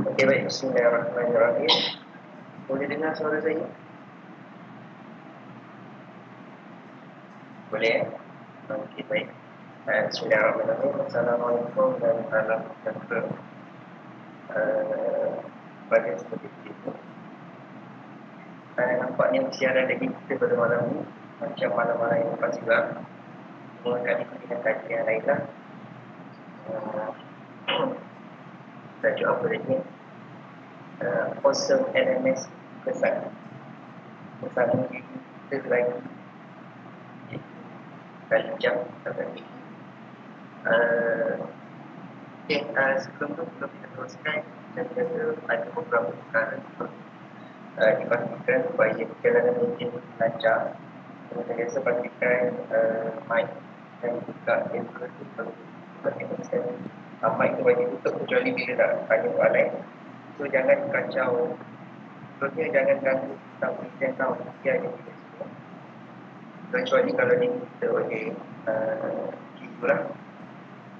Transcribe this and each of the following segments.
Okey, baik. Bismillahirrahmanirrahim. Boleh dengar suara saya? Boleh? Okey, baik. Bismillahirrahmanirrahim. Assalamualaikum dan salam sejahtera pada seperti itu. Nampaknya siaran lagi kita pada malam ni macam malam-malam yang lepas juga. Cuma kali ini dengan kajian lain lah. Tajuk apa lagi? Awesome LMS kesan kita lagi dalam jam tadi. Sebelum tu belum kita teruskan, ada beberapa perkara dipastikan supaya perjalanan meeting lancar. Kita biasa pastikan mic dan juga kamera tu perlu dipastikan. Mic tu wajib tutup kecuali bila nak tanya soalan. So jangan kacau, terusnya jangan ganggu tentang presenter dia ada di sini. Kecuali kalau ni kita boleh gitulah.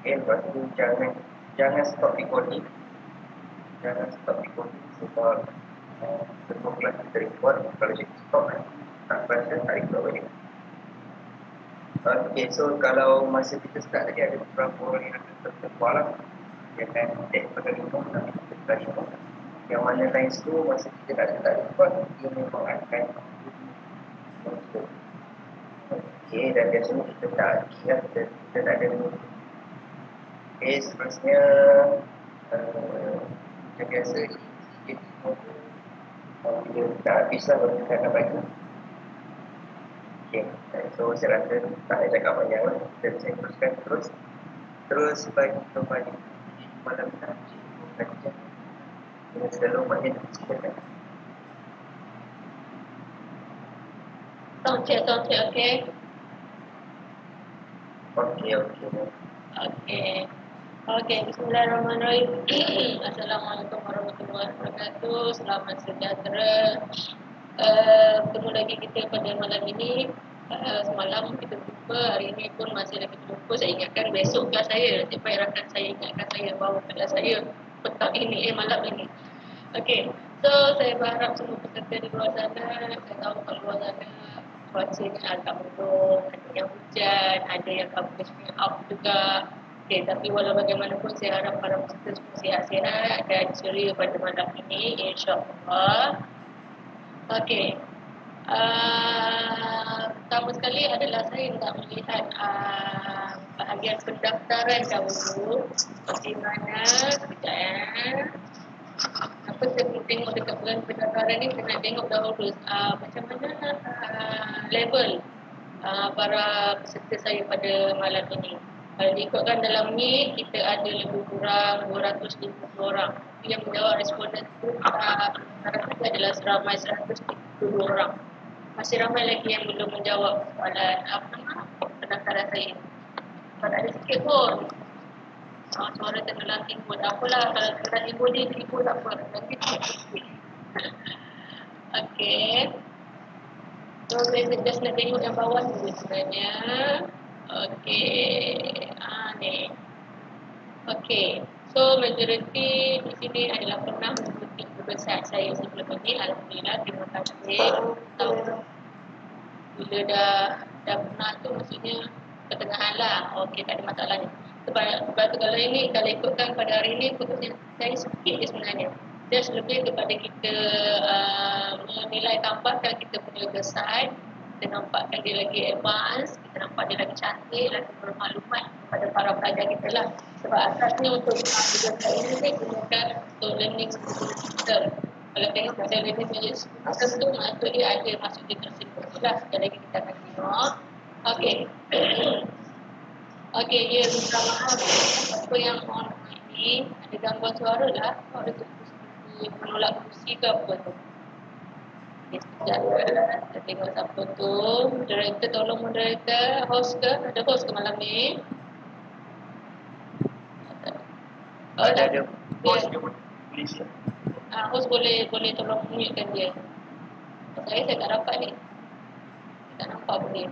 Lepas tu jangan stop recording. Sebab semua kelas kita record. Kalau kita stop tak berasa tak record balik. Okay, so kalau masa kita start tadi ada beberapa orang yang terkeluar lah. Jangan take pada lima tapi kita pada lima. Yang mana lain tu masa kita tak record, dia memang akan muncul. Okay, dan biasanya kita tak kira kita tak ada. Okay, seterusnya macam biasa bila dah habis lah baru kita akan bagi. Okay, so saya rasa tak ada cakap banyak lah. Dan saya teruskan terus bagi kembali malam nak cikgu dengan segala umatnya silakan. Sound check, okay? Okay, bismillahirrahmanirrahim. Assalamualaikum warahmatullahi wabarakatuh. Selamat sejahtera. Bertemu lagi kita pada malam ini. Semalam kita berjumpa, hari ini pun masih lagi berjumpa. Saya ingatkan besok kelas saya, nanti Pak rakan saya ingatkan saya bahawa kelas saya petang ini, malam ini. Okay, so saya berharap semua peserta di luar sana, saya tahu kat luar sana cuacanya agak mendung, ada yang hujan, ada yang coverage-nya up juga. Okay, tapi walau bagaimanapun saya harap para peserta semua sihat-sihat dan ceria pada malam ini, insyaAllah. Okay. Pertama sekali adalah saya nak melihat bahagian pendaftaran dahulu. Di mana, sekejap apa saya perlu tengok dekat bulan pendaftaran ni, saya nak tengok dahulu macam mana level para peserta saya pada malam ini. Kalau diikutkan dalam ni, kita ada lebih kurang 250 orang. Yang menjawab responden itu rata-rata adalah seramai 132 orang. Masih ramai lagi yang belum menjawab soalan pendaftaran saya. Tak ada sikit pun. Suara tenggelam timbul. Tak apalah, kalau tenggelam timbul ni timbul tak apa. Nanti timbul. Okay. So, saya just nak tengok yang bawah dulu sebenarnya. Okay. Ni. Okay. So, majoriti di sini adalah pernah mengikuti website saya sebelum ini. Alhamdulillah, terima kasih. Tahu bila dah pernah tu maksudnya pertengahan lah. Okay, tak ada masalah ni. Sebab kalau ini, kalau ikutkan pada hari ini, fokusnya saya sikit je sebenarnya. Just lebih kepada kita menilai tampakkan kita punya website kita nampakkan dia lagi advance, kita nampak dia lagi cantik, lagi bermaklumat kepada para pelajar kita lah. Sebab asasnya untuk belajar ini saya gunakan untuk learning system. Kalau tengok pada learning system tu maksud dia ada masuk di tersebut. Jelas sekali lagi kita akan tengok. Okey. Okey, ya, minta maaf apa yang on ini ada gangguan suara lah. Ada seperti menolak kursi ke apa tu. Okay, sekejap. Kita tengok siapa tu. Moderator, tolong moderator. Host ke? Ada host ke malam ni? Ada host dia pun please. Host boleh tolong mute-kan dia. Saya tak dapat ni. Tak nampak pun dia.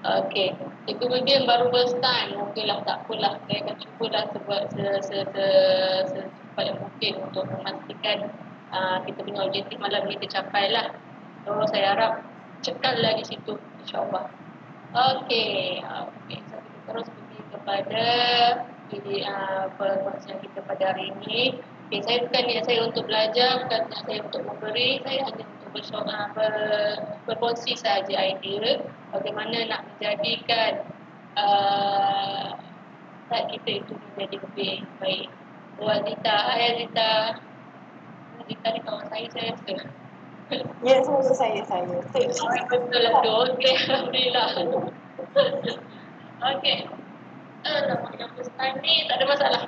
Okey. Cikgu Vivian baru first time. Okeylah, tak apalah. Saya akan cubalah sebuat secepat yang mungkin untuk memastikan kita punya objektif malam ni tercapai lah. So, saya harap cekallah di situ, insyaAllah. Okey. Okey. So, kita terus pergi kepada perkongsian kita pada hari ini. Okay, saya bukan niat saya untuk belajar, bukan niat saya untuk memberi, saya hanya untuk berkongsi sahaja idea bagaimana nak menjadikan site kita itu menjadi lebih baik. Azita, hai Azita. Azita ni kawan saya rasa. Ya, saya. Betul lah tu. Okey, Alhamdulillah. Okey. Yang first time ni tak ada masalah.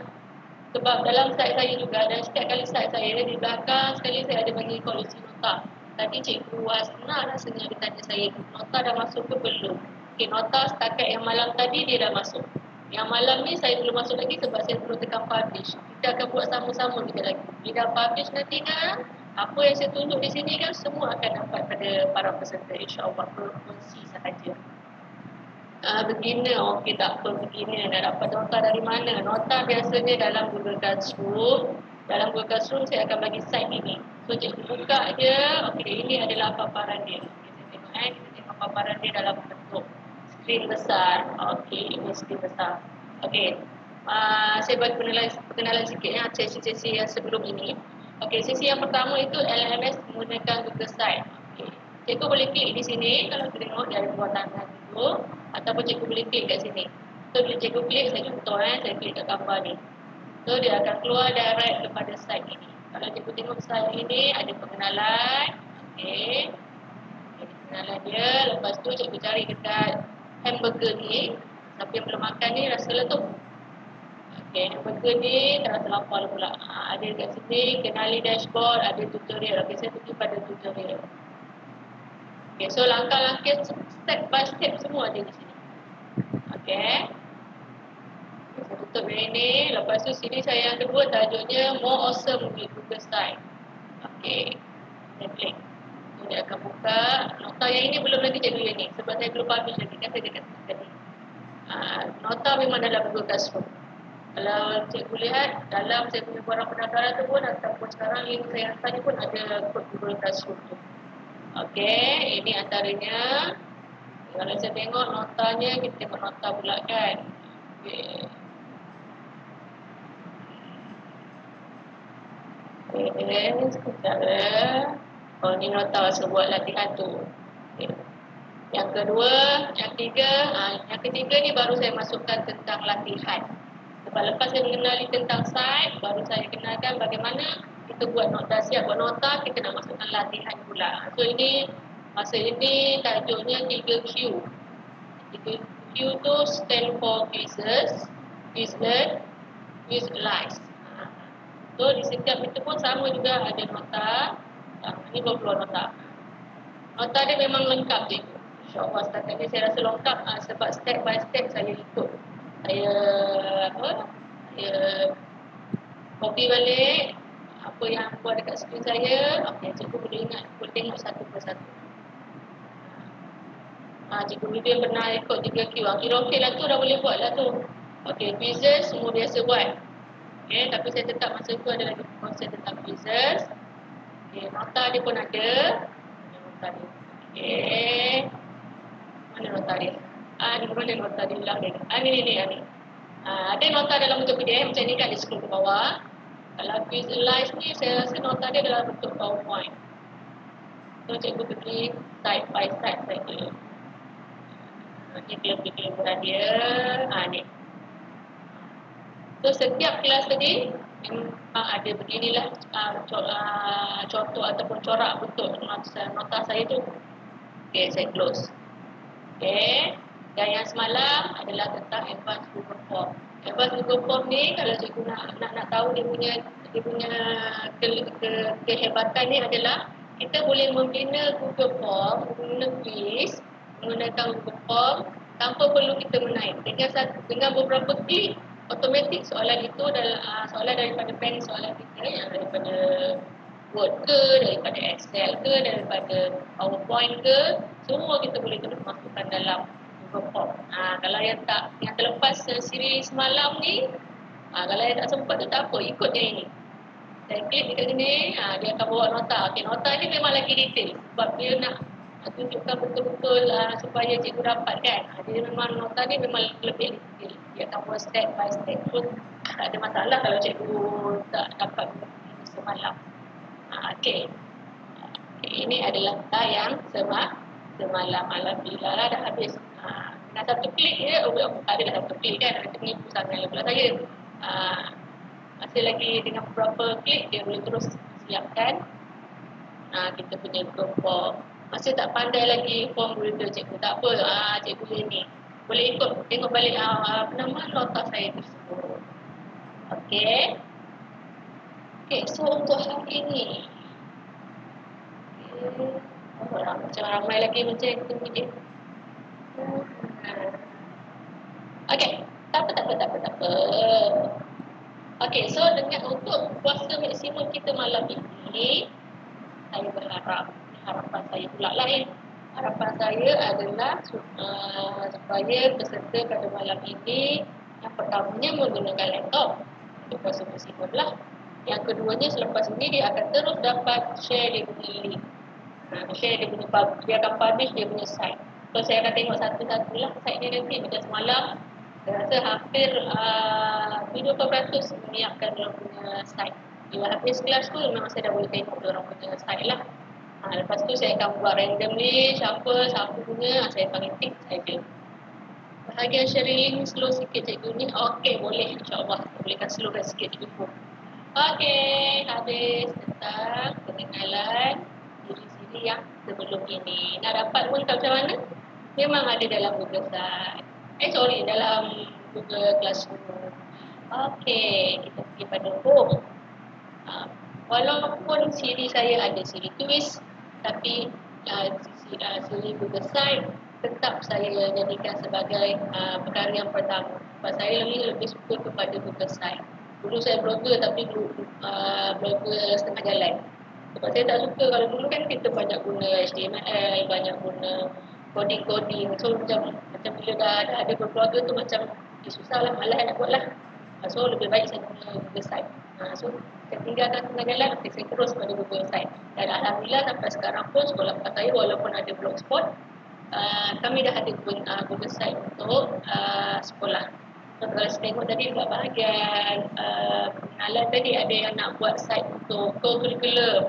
Sebab dalam slide saya juga, dan setiap kali slide saya di belakang sekali saya ada bagi koleksi nota. Tadi Cikgu Asna rasanya dia tanya saya, nota dah masuk ke belum? Okay, nota setakat yang malam tadi dia dah masuk. Yang malam ni saya belum masuk lagi sebab saya perlu tekan publish. Kita akan buat sama-sama kita lagi. Bila publish nanti kan, apa yang saya tunjuk di sini kan semua akan dapat pada para peserta. InsyaAllah berkongsi sahaja. Beginner, okey tak apa beginner nak dapat nota dari mana? Nota biasanya dalam Google Classroom. Dalam Google Classroom saya akan bagi site ini. So cikgu buka je, okey ini adalah paparan dia. Okay, saya tengok kita tengok paparan dia dalam bentuk skrin besar. Okey, ini skrin besar. Okey. Saya bagi perkenalan sikit ya sesi-sesi yang sebelum ini. Okey, sesi yang pertama itu LMS menggunakan Google Site. Okey. Cikgu boleh klik di sini kalau tengok dari bawah tangan itu. Ataupun cikgu boleh klik kat sini. So bila cikgu klik, saya contoh saya klik kat gambar ni. So dia akan keluar direct kepada site ini. Kalau cikgu tengok site ini ada pengenalan. Okey. Pengenalan dia. Lepas tu cikgu cari dekat hamburger ni. Siapa yang belum makan ni rasa letup. Okey, hamburger ni tak rasa lapar pula. Ada dekat sini, kenali dashboard, ada tutorial. Okey, saya pergi pada tutorial. Okay, so langkah-langkah step by step semua ada di sini. Okay. Saya tutup yang ini. Lepas tu sini saya yang kedua tajuknya More Awesome with Google Site. Okay. Saya klik. So dia akan buka. Nota yang ini belum lagi cikgu yang ni. Sebab saya belum publish lagi. Kan saya dekat tadi. Nota memang dalam Google Classroom. Kalau cikgu lihat dalam saya punya borang pendaftaran tu pun ataupun sekarang link saya hantar ni pun ada kod Google Classroom tu. Okey, ini antaranya. Kalau saya tengok notanya, kita tengok nota pula kan. Okey. Okey, sekejap Oh, ni nota sebuah latihan tu. Okay. Yang kedua, yang ketiga ni baru saya masukkan tentang latihan. Sebab lepas saya mengenali tentang site, baru saya kenalkan bagaimana kita buat nota, siap buat nota, kita nak masukkan latihan pula. So ini, masa ini tajuknya 3Q. 3Q tu stand for quizzes, Quizlet, Quizlize. So di setiap itu pun sama juga ada nota. Ini 20 nota. Nota dia memang lengkap je. InsyaAllah setakat ni saya rasa lengkap sebab step by step saya ikut. Saya copy balik apa yang buat dekat skrin saya. Okay, cikgu boleh ingat, boleh tengok satu persatu. Cikgu Vivian pernah ikut 3Q. Kira okey lah tu, dah boleh buat lah tu. Okey, quizzes semua biasa buat. Okey, tapi saya tetap masa tu ada lagi konsep tentang quizzes. Okey, nota dia pun ada. Nota dia. Okey. Mana nota dia? Ni mana nota dia hilang dia? Ni. Ada nota dalam bentuk PDF macam ni kan, di scroll ke bawah. Kalau Quizlize ni saya rasa nota dia dalam bentuk PowerPoint. So cikgu pergi side by side saja. Ini kelebihan dia. Ni. So setiap kelas tadi memang ada beginilah contoh ataupun corak bentuk nota saya tu. Okay, saya close. Okay. Dan yang semalam adalah tentang advanced Google Form. Advanced Google Form ni kalau cikgu nak tahu dia punya kehebatan ni adalah kita boleh membina Google Form, membina quiz menggunakan Google Form tanpa perlu kita menaik. Dengan beberapa klik, automatik soalan itu adalah soalan daripada bank soalan kita yang daripada Word ke, daripada Excel ke, daripada PowerPoint ke, semua kita boleh terus masukkan dalam Google Form. Kalau yang terlepas siri semalam ni, kalau yang tak sempat tu tak apa, ikut je ini. Saya klik dekat sini, dia akan bawa nota. Okay, nota ni memang lagi detail sebab dia nak tunjukkan betul-betul supaya cikgu dapat kan. Dia memang nota ni memang lebih detail. Dia akan buat step by step pun tak ada masalah kalau cikgu tak dapat semalam. Okey. Ini adalah yang semalam. Alhamdulillah dah habis. Dengan satu klik je, adalah satu klik kan. Ada menipu sangat pula saya. Masih lagi dengan beberapa klik, dia boleh terus siapkan kita punya Google Form. Masih tak pandai lagi form builder cikgu. Tak apa, cikgu ni. Boleh ikut, tengok balik nama nota saya tersebut. Okey. Okay, so untuk hari ini macam ramai lagi macam itu ni. Okay, tak apa. Okay, so dengan untuk puasa maksimum kita malam ini, saya berharap, harapan saya pula lain. Harapan saya adalah supaya peserta pada malam ini yang pertamanya menggunakan laptop untuk puasa maksimum lah. Yang keduanya selepas ini dia akan terus dapat share dia punya link. Share dia punya dia akan publish dia punya site. So saya akan tengok satu-satu lah site dia nanti. Macam semalam saya rasa hampir 70% menyiapkan dia punya site. Bila habis kelas tu memang saya dah boleh tengok dia orang punya site lah. Lepas tu saya akan buat randomly siapa punya saya panggil tick saja. Bahagian sharing link slow sikit cikgu ni. Okey, boleh insyaAllah. Bolehkan slowkan sikit cikgu. Okey, habis tentang pengenalan diri sendiri yang sebelum ini. Nak dapat pun macam mana? Memang ada dalam Google Site. Dalam Google Classroom. Okey, kita pergi pada home. Walaupun siri saya ada siri tulis, tapi siri Google Site tetap saya jadikan sebagai perkara yang pertama. Sebab saya lebih suka kepada Google Site. Dulu saya blogger tapi blogger setengah jalan. Sebab saya tak suka kalau dulu kan kita banyak guna HTML, banyak guna coding. So macam bila dah ada blogger tu macam susah lah, malas nak buat lah. So lebih baik saya guna Google Site. So saya tinggalkan setengah jalan, saya terus pada Google Site. Dan Alhamdulillah sampai sekarang pun sekolah saya walaupun ada blogspot, kami dah ada Google Site untuk sekolah. So, kalau saya tengok tadi kat bahagian pengenalan tadi ada yang nak buat site untuk co-curriculum,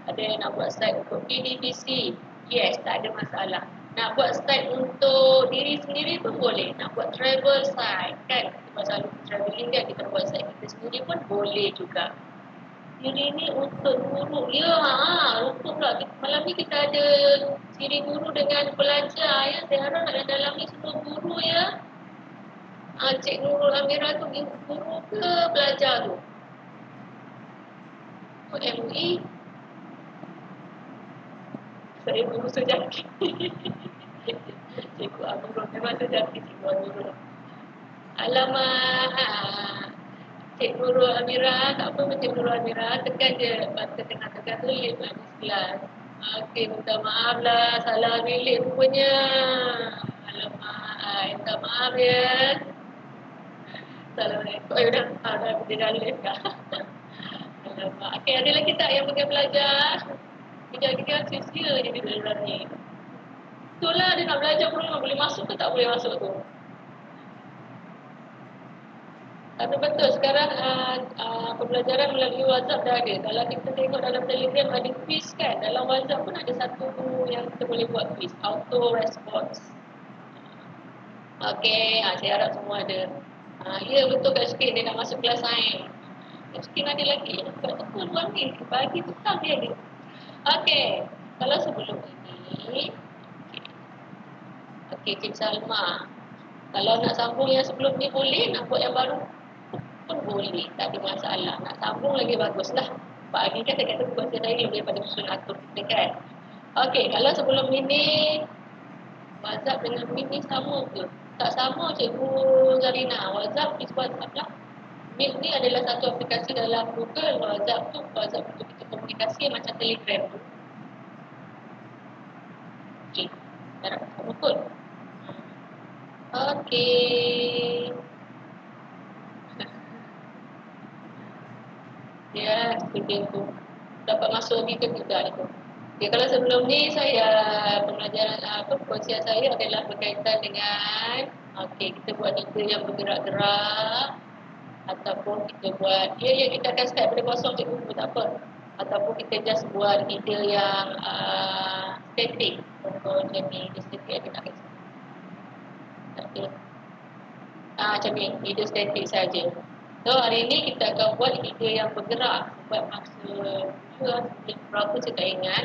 ada yang nak buat site untuk PDPC. Yes, tak ada masalah. Nak buat site untuk diri sendiri pun boleh. Nak buat travel site kan, kita selalu travelling kan, kita buat site kita sendiri pun boleh juga. Siri ni untuk guru. Lupa pula. Malam ni kita ada siri guru dengan pelajar ya. Saya harap dalam dalam ni semua guru ya. Cik Nurul Amirah tu guru ke pelajar tu? MUI. Saya guru sejati. Cikgu Amirah memang sejati Cikgu Amirah. Alamak. Cik Nurul Amirah, tak apa Cik Nurul Amirah, tekan je button tengah-tengah tu lip habis kelas. Okey, minta maaf lah, salah bilik rupanya. Alamak, minta maaf ya. Assalamualaikum. Dah dah live dah. Alamak. Okey, ada lagi tak yang boleh belajar? Tiga-tiga sia-sia je dia dalam ni. Itulah dia nak belajar pun boleh masuk ke tak boleh masuk tu. Tapi betul sekarang pembelajaran melalui WhatsApp dah ada. Kalau kita tengok dalam Telegram ada quiz kan. Dalam WhatsApp pun ada satu yang kita boleh buat quiz, auto response. Okey, saya harap semua ada. Ya betul Kak Syukri, dia nak masuk kelas sains. Kak Syukri ada lagi. Betul luar ni, bagi tetap dia ada. Okey, kalau sebelum ini, okey Cik Salma. Kalau nak sambung yang sebelum ni boleh, nak buat yang baru pun boleh, tak ada masalah. Nak sambung lagi baguslah. Pagi kan saya kata buat saya daripada susun atur kita kan. Okey, kalau sebelum ini WhatsApp dengan Meet ni sama ke? Tak sama Cikgu Zarina. WhatsApp is WhatsApp lah. Meet ni adalah satu aplikasi dalam Google. WhatsApp tu WhatsApp untuk kita komunikasi macam Telegram tu. Okey. Harap sama kot. Okey. Ya, student tu dapat masuk ni ke tidak itu. Okay, kalau sebelum ni saya pembelajaran perkongsian saya adalah berkaitan dengan kita buat detail yang bergerak-gerak ataupun kita buat kita akan start pada kosong cikgu pun tak apa, ataupun kita just buat detail yang static, contohnya ni dia static ada tak kasi tak ada macam ni video static saja. So hari ni kita akan buat video yang bergerak sebab masa dulu sebelum berapa saya tak ingat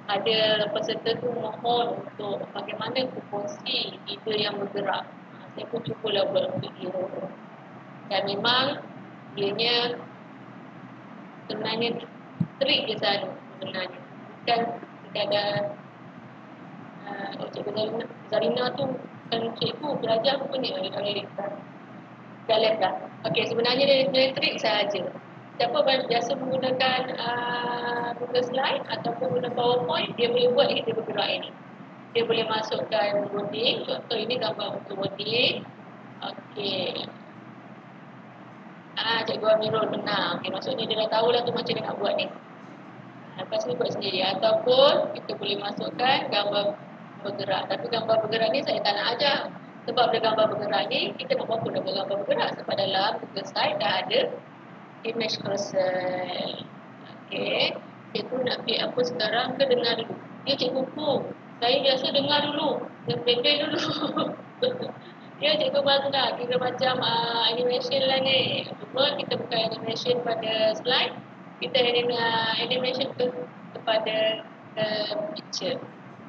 ada peserta tu mohon untuk bagaimana kongsi video yang bergerak. Saya pun cubalah buat video dan memang dianya sebenarnya trik je sahaja sebenarnya, bukan kita ada Cikgu Zarina tu kan cikgu belajar pun ni dah lihat dah. Okey, sebenarnya dia trik sahaja. Siapa biasa menggunakan Google Slide ataupun guna PowerPoint, dia boleh buat kita bergerak ini. Dia boleh masukkan wording, contoh ini gambar untuk wording. Okey. Cikgu Amirul benar. Okey, maksudnya dia dah tahulah tu macam dia nak buat ni. Lepas ni buat sendiri. Ataupun kita boleh masukkan gambar bergerak. Tapi gambar bergerak ni saya tak nak ajar. Sebab ada gambar bergerak ni, kita nak buat pun ada gambar bergerak. Sebab dalam Google Slide dah ada image cursor. Okey. Cikgu nak pilih apa sekarang ke dengar dulu? Ya cikgu pun. Saya biasa dengar dulu. Dan pendek dulu. Ya cikgu Mazna. Kira macam animation lah ni. Cuma kita bukan animation pada slide. Kita animation kepada picture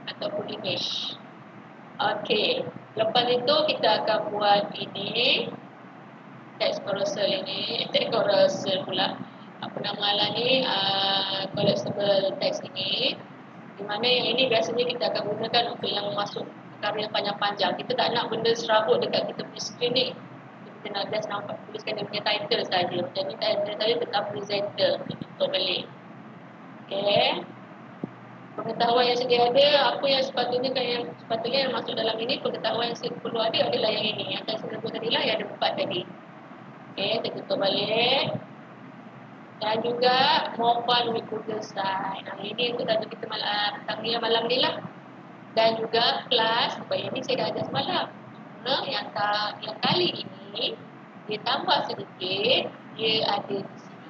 ataupun image. Okey. Lepas itu kita akan buat ini. Text carousel ini. Text carousel pula. Apa nama lah ni? Collapsible text ini. Di mana yang ini biasanya kita akan gunakan untuk yang masuk perkara yang panjang-panjang. Kita tak nak benda serabut dekat kita punya screen ni. Kita nak just nampak tuliskan dia punya title saja. Macam ni title saya tetap presenter. Tutup balik. Okay. Pengetahuan yang sedia ada, apa yang sepatutnya yang masuk dalam ini, pengetahuan yang perlu ada adalah yang ini. Yang saya sebut tadi lah, yang ada 4 tadi. Okay, kita tutup balik. Dan juga mobile with Google Slide. Ini untuk tajuk kita tentang malam ni lah. Dan juga kelas, sebab ini saya dah ajar semalam. Yang kali ini, dia tambah sedikit, dia ada di sini.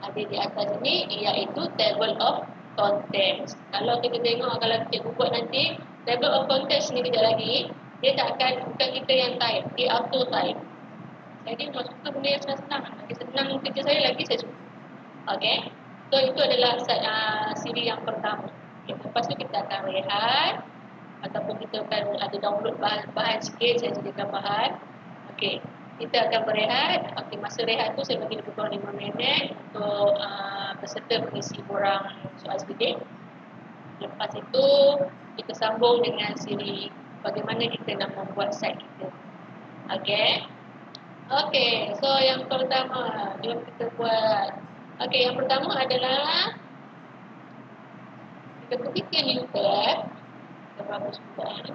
Ada di atas ini, iaitu table of contents. Kalau kita tengok, kalau cikgu buat nanti, table of contents ni kejap lagi, dia tak akan, bukan kita yang type, dia auto type. Jadi maksudnya benda yang senang-senang. Lagi senang kerja saya lagi saya suka. Okay. So itu adalah siri yang pertama. Okay. Lepas tu kita akan rehat. Ataupun kita akan ada download bahan sikit. Saya sediakan bahan. Okay. Kita akan berehat. Okay. Masa rehat tu saya bagi lebih kurang 5 minit. Untuk peserta mengisi borang soal sedikit. Lepas itu kita sambung dengan siri bagaimana kita nak membuat site kita. Okay. Okey, so yang pertama, jom kita buat. Okey, yang pertama adalah kita pergi ke new tab. Kita bagus buat.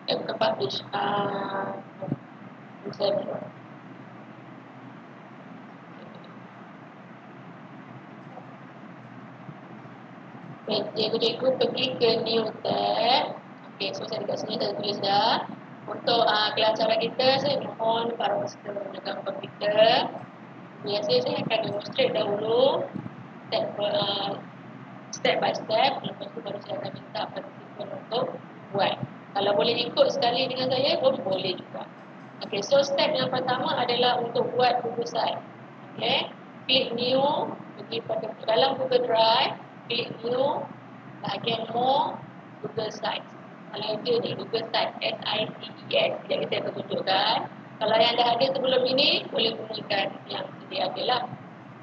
Kita publish. Cikgu pergi ke new tab. Okay, so saya dekat sini saya tulis dah. Untuk kelancaran kita, saya mohon para peserta menggunakan komputer. Biasanya saya akan demonstrate dahulu step by step. Lepas tu baru saya akan minta participant untuk buat. Kalau boleh ikut sekali dengan saya pun boleh juga. Okay, so step yang pertama adalah untuk buat Google Site. Okay, klik new, pergi pada dalam Google Drive, klik new, bahagian more, Google Sites. Kalau itu di Google Sites, SITES, jadi saya akan tunjukkan. Kalau yang dah ada sebelum ini, boleh gunakan yang sedia ada lah.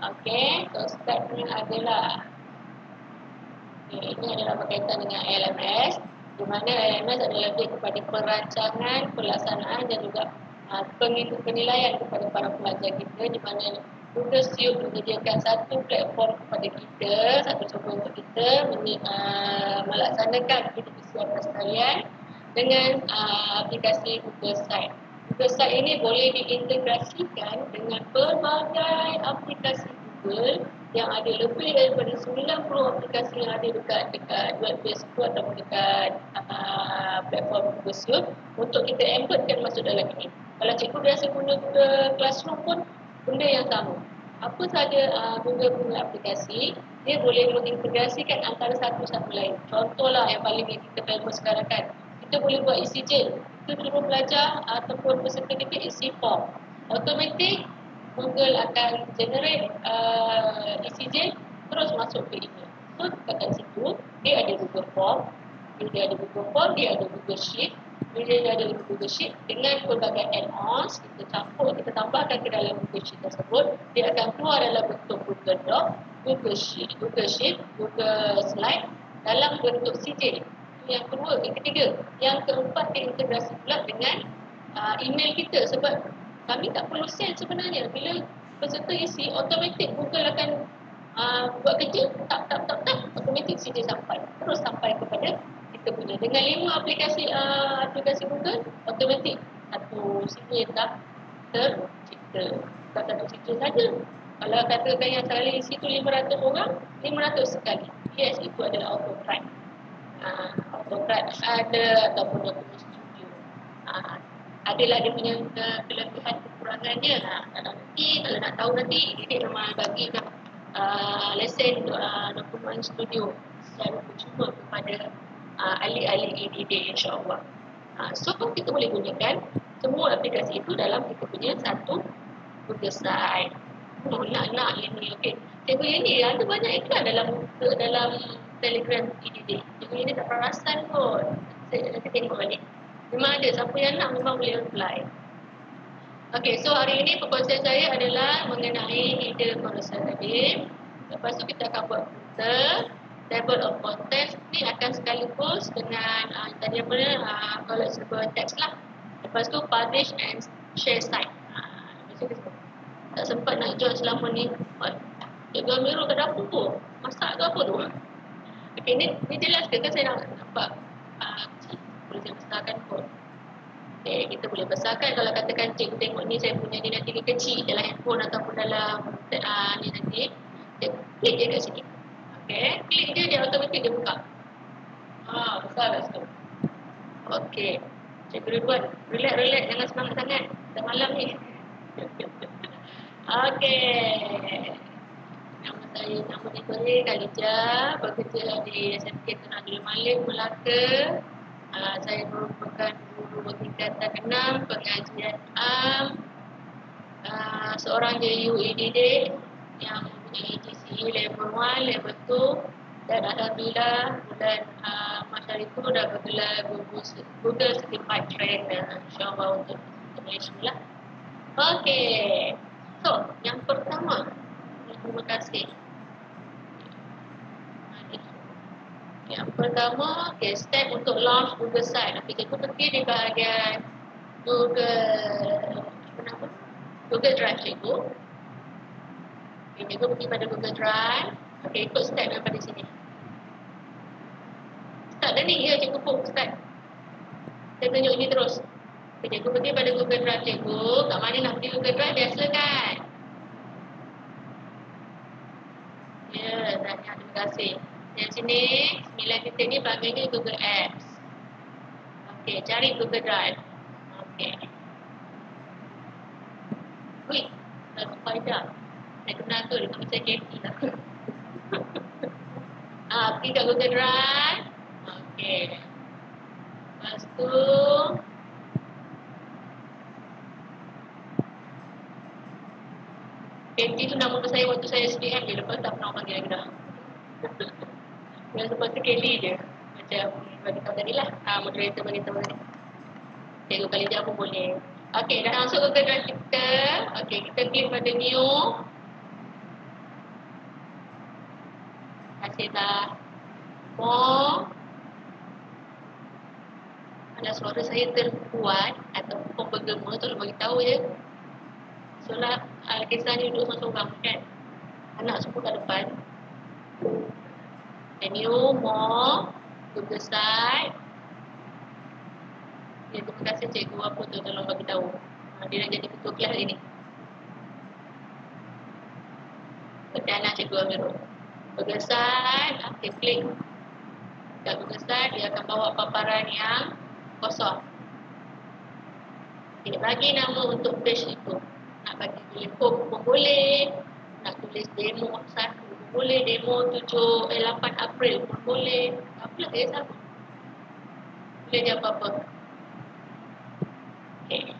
Okay, so stepnya adalah ini adalah berkaitan dengan LMS, di mana LMS adalah lebih kepada perancangan, pelaksanaan dan juga penilaian kepada para pelajar kita, di mana Google Suite menyediakan satu platform kepada kita, satu sumber untuk kita melaksanakan aktiviti apa sekalian dengan aplikasi Google Site. Google Site ini boleh diintegrasikan dengan pelbagai aplikasi Google yang ada lebih daripada 90 aplikasi yang ada dekat web-based itu ataupun dekat platform Google Suite untuk kita embedkan masuk dalam ini. Kalau cikgu biasa guna Google Classroom pun benda yang sama. Apa sahaja Google punya aplikasi, dia boleh mengintegrasikan antara satu sama lain. Contohlah yang paling kita famous sekarang kan, kita boleh buat ECJ. Kita suruh pelajar ataupun peserta kita isi form. Automatik Google akan generate ECJ terus masuk ke email. So kat situ dia ada Google Form, dia ada Google Form, dia ada Google Sheet, dia ada Google Sheet dengan pelbagai add-ons, kita campur, kita tambahkan ke dalam Google Sheet tersebut, dia akan keluar dalam bentuk Google Doc, Google Sheet, Google Slide dalam bentuk CJ. Yang kedua, yang ketiga, yang keempat diintegrasi pula dengan email kita sebab kami tak perlu send sebenarnya. Bila peserta isi, automatik Google akan buat kerja, tak, automatik CJ sampai. Terus sampai kepada kita punya. Dengan 5 aplikasi Google, automatik satu CJ dah tercipta. Bukan satu CJ saja. Kalau katakan yang sekali isi tu 500 orang, 500 sekali. Yes, itu adalah AutoCAD. AutoCAD ada ataupun Document Studio. Adalah dia punya kelebihan kekurangannya. Nanti kalau nak tahu nanti didik memang bagikan lesen untuk Document Studio secara percuma kepada ahli-ahli didik insya-Allah. So kita boleh gunakan semua aplikasi itu dalam kita punya satu Google Site. Nak ini okey. Cikgu ini ada banyak iklan dalam Telegram didik. Cikgu ini tak perasan pun. Saya tengok balik. Memang ada, siapa yang nak memang boleh apply. Okey, so hari ini perkongsian saya adalah mengenai hidden correction tadi. Lepas tu kita akan buat filter, table of contents ni akan sekaligus dengan tadi apa ni, collapsible text lah. Lepas tu publish and share site. Tak sempat nak join selama ni. Cikgu Amirul ke dapur tu, masak ke apa tu? Okey, ni jelas ke saya nak nampak? Boleh saya besarkan pun. Okay, kita boleh besarkan. Kalau katakan cikgu tengok ni saya punya ni nanti kecil dalam handphone ataupun dalam ni nanti, klik je kat sini. Okay, klik je dia automatik dia buka. Besar kat situ. Okay, cikgu Ridwan, relax, jangan semangat sangat. Dah malam ni. Okay. Nama saya Khalijah, bekerja di SMK Tun Abdul Malik, Melaka. Saya merupakan guru tingkatan 6 pengajian seorang JUEDD yang mempunyai GCE level 1, level 2 dan alhamdulillah bulan Mac hari itu dah bergelar Google Certified Trainer insyaAllah untuk Malaysia lah. Okay, so yang pertama, terima kasih. Yang pertama, okay, step untuk launch Google Site. Okay, cikgu pergi di bahagian Google Drive cikgu. Okay, cikgu pergi pada Google Drive. Okay, ikut step yang pada sini. Start dah ni, ya cikgu pun start. Saya tunjuk ni terus. Okay, cikgu pergi pada Google Drive cikgu. Kat mana nak pergi Google Drive, biasa kan? Ya, terima kasih. Yang sini, 9 titik ni panggilnya Google Apps. Okey, cari Google Drive. Okey. Wih, dah sampai dah. Saya kenal tu, dia nama saya Katie lah. Pergi kat Google Drive. Okey. Lepas tu, Katie tu nama saya waktu saya SPM je. Lepas tak pernah panggil lagi dah. Yang lepas tu Kelly je. Macam bagi tahu tadi lah. Moderator bagi tahu tadi. Cikgu kali je pun boleh. Okey, dah masuk Google Drive kita. Okey, kita klik pada new. Kasih dah. More. Ada suara saya terkuat ataupun bergema, tolong bagi tahu je. Soalnya kisah ni duduk seorang-seorang kan. Anak semua kat depan. Menu, more, Google site. Ya, terima kasih cikgu apa tu tolong bagi tahu. Dia dah jadi ketua kelas hari ni. Anak cikgu Amirul. Google site, okey klik. Kat Google site dia akan bawa paparan yang kosong. Okay, bagi nama untuk page itu. Nak bagi tulis home pun boleh. Nak tulis demo 1 pun boleh. Demo 8 April pun boleh. Apa lagi sama? Boleh je apa-apa. Okay.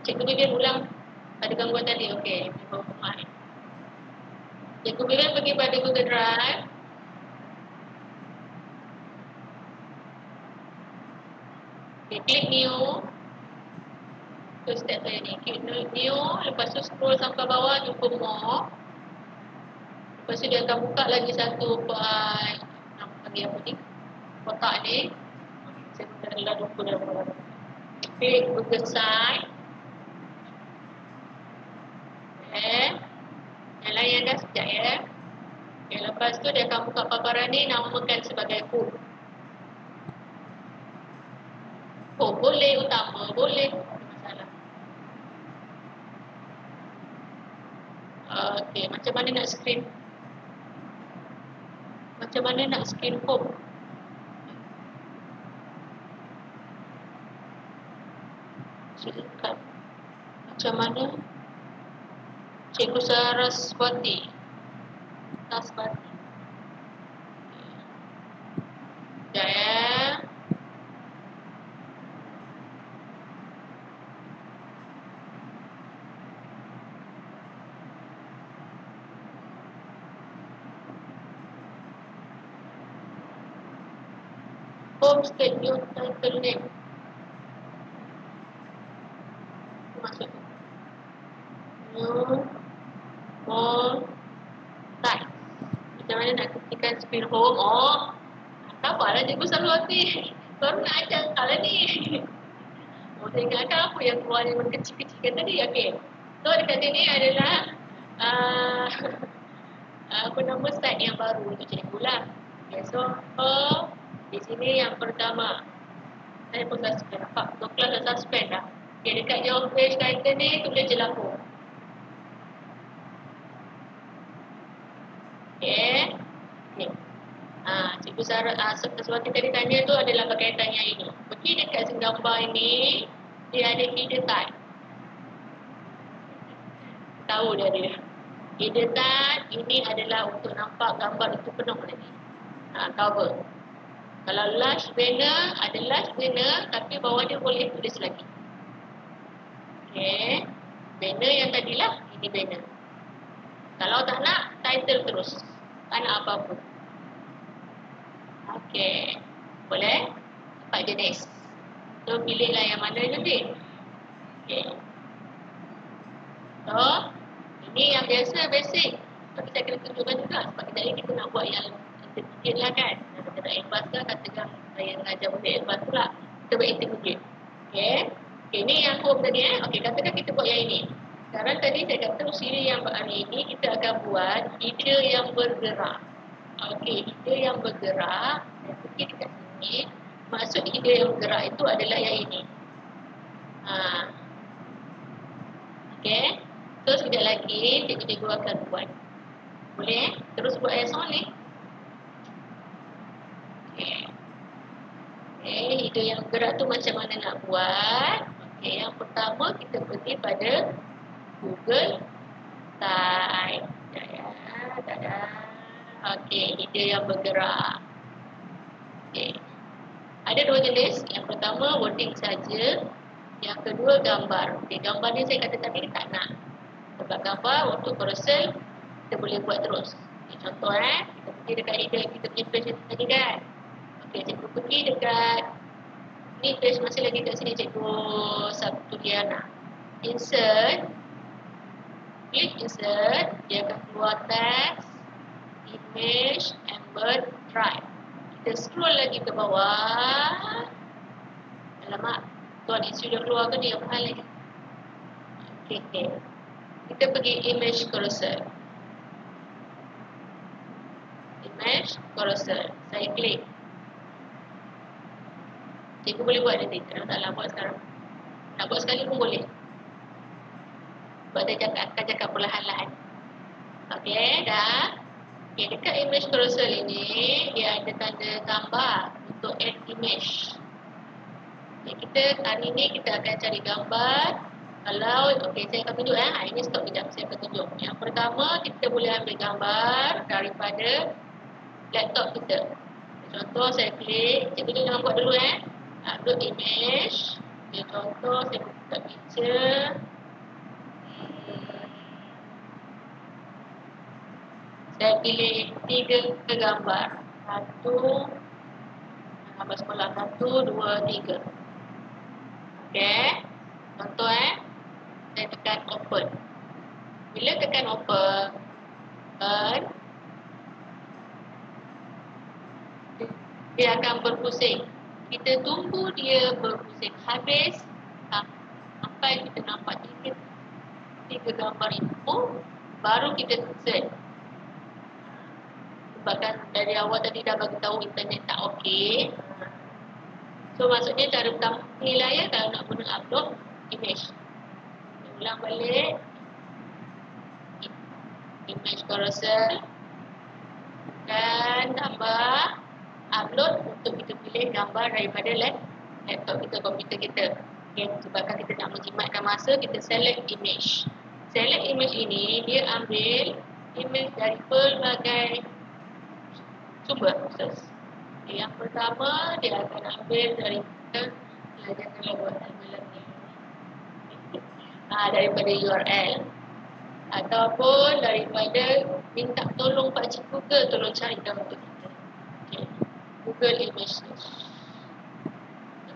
Cikgu Vivian ulang. Ada gangguan tadi. Okay. Cikgu Vivian pergi pada Google Drive. Okay, klik new. Itu step saya ni. Klik new. Lepas tu scroll sampai bawah. Jumpa more. Lepas tu dia akan buka lagi satu nak panggil apa ni? Kotak ni. Saya dah lupa dah berapa. Klik Google site. Yang lain dah sekejap ya. Okay, lepas tu dia akan buka paparan ni, namakan sebagai home. Home boleh, utama boleh. Masalah. Okay, macam mana nak screen? Macam mana nak screen home? Silakan. Macam mana? Cikgu Saraswati. Saraswati. Sekejap ya. Home state new title name. Masuk. New. Home. Start. Macam mana nak ketikkan screen home? Oh. Tak apalah Cikgu Saraswati. Baru nak ajar kau lah ni. Saya ingatkan apa yang keluar yang kecil-kecil tadi. Okay. So dekat sini adalah apa nama site yang baru untuk cikgu lah. Okay, so di sini yang pertama. Saya pun suspend. Nampak? Kelas dah suspend dah. Okay, dekat jawab page title ni tulis je lapor. Okay. Okay. Cikgu Saraswati tadi tanya tu adalah berkaitan yang ini. Pergi dekat gambar ini, dia ada hidden tag. Tahu dia ada. Hidden tag ini adalah untuk nampak gambar itu penuh lagi. Cover. Kalau large banner, ada large banner tapi bawah dia boleh tulis lagi. Okay. Banner yang tadilah, ini banner. Kalau tak nak, title terus. Tak nak apa-apa. Okay. Boleh? Dapat jenis. So, pilihlah yang mana lebih. Okay. So, ini yang biasa, basic. Tapi saya kena tunjukkan juga. Sebab kejap lagi kita nak buat yang intermediate lah kan. Kita nak advance lah. Katakan saya mengajar benda advance pula. Kita buat intermediate. Okay. Okay, ini yang home tadi Okay, katakan kita buat yang ini. Sekarang tadi saya kata siri yang hari ini kita akan buat ide yang bergerak. Okay, ide yang bergerak. Saya pergi dekat sini. Maksud ide yang bergerak itu adalah yang ini. Okay. So, sekejap lagi cikgu akan buat. Boleh? Terus buat yang soal ni. Okay. Okey, ide yang gerak tu macam mana nak buat? Okey, yang pertama kita pergi pada Google Type. Tada. Okey, ide yang bergerak. Okey. Ada dua jenis. Yang pertama wording saja. Yang kedua gambar. Okey, gambar ni saya kata tadi tak nak. Sebab gambar untuk carousel kita boleh buat terus. Okay, contoh kita pergi dekat ide kita punya page tadi kan. Okey, cikgu pergi dekat ni page masih lagi kat sini cikgu Sabtuliana. Insert. Klik insert, dia akan keluar teks, image, embed, drive. Kita scroll lagi ke bawah. Alamak, tuan isi dah keluar ke ni apa hal ni? Okey. Kita pergi image carousel. Image carousel. Saya klik. Cikgu boleh buat nanti. Kalau tak nak buat sekarang. Nak buat sekali pun boleh. Sebab dia akan cakap perlahan-lahan. Okey, dah. Okey, dekat image carousel ini, dia ada tanda gambar untuk add image. Okay, kita hari ni kita akan cari gambar. Kalau, okey, saya akan tunjuk ini stop kejap, saya akan tunjuk. Yang pertama, kita boleh ambil gambar daripada laptop kita. Contoh, saya klik, cikgu jangan buat dulu upload image. Okay, contoh, saya buka picture. Saya pilih 3 gambar. 1, gambar sekolah 1, 2, 3. Okey. Contoh saya tekan open. Bila tekan open, dia akan berpusing. Kita tunggu dia berpusing habis sampai kita nampak 3 gambar itu, baru kita set. Sebabkan dari awal tadi dah bagi tahu internet tak okey. So maksudnya cara pertama nilai kalau nak guna upload image. Kita ulang balik. Image carousel. Dan tambah upload untuk kita pilih gambar daripada laptop kita, komputer kita. Okay, sebabkan kita nak menjimatkan masa, kita select image. Select image ini, dia ambil image dari pelbagai sumber source. Okay, yang pertama, dia akan ambil daripada daripada URL ataupun daripada minta tolong pakcik Google, tolong carikan untuk kita. Okay. Google image search.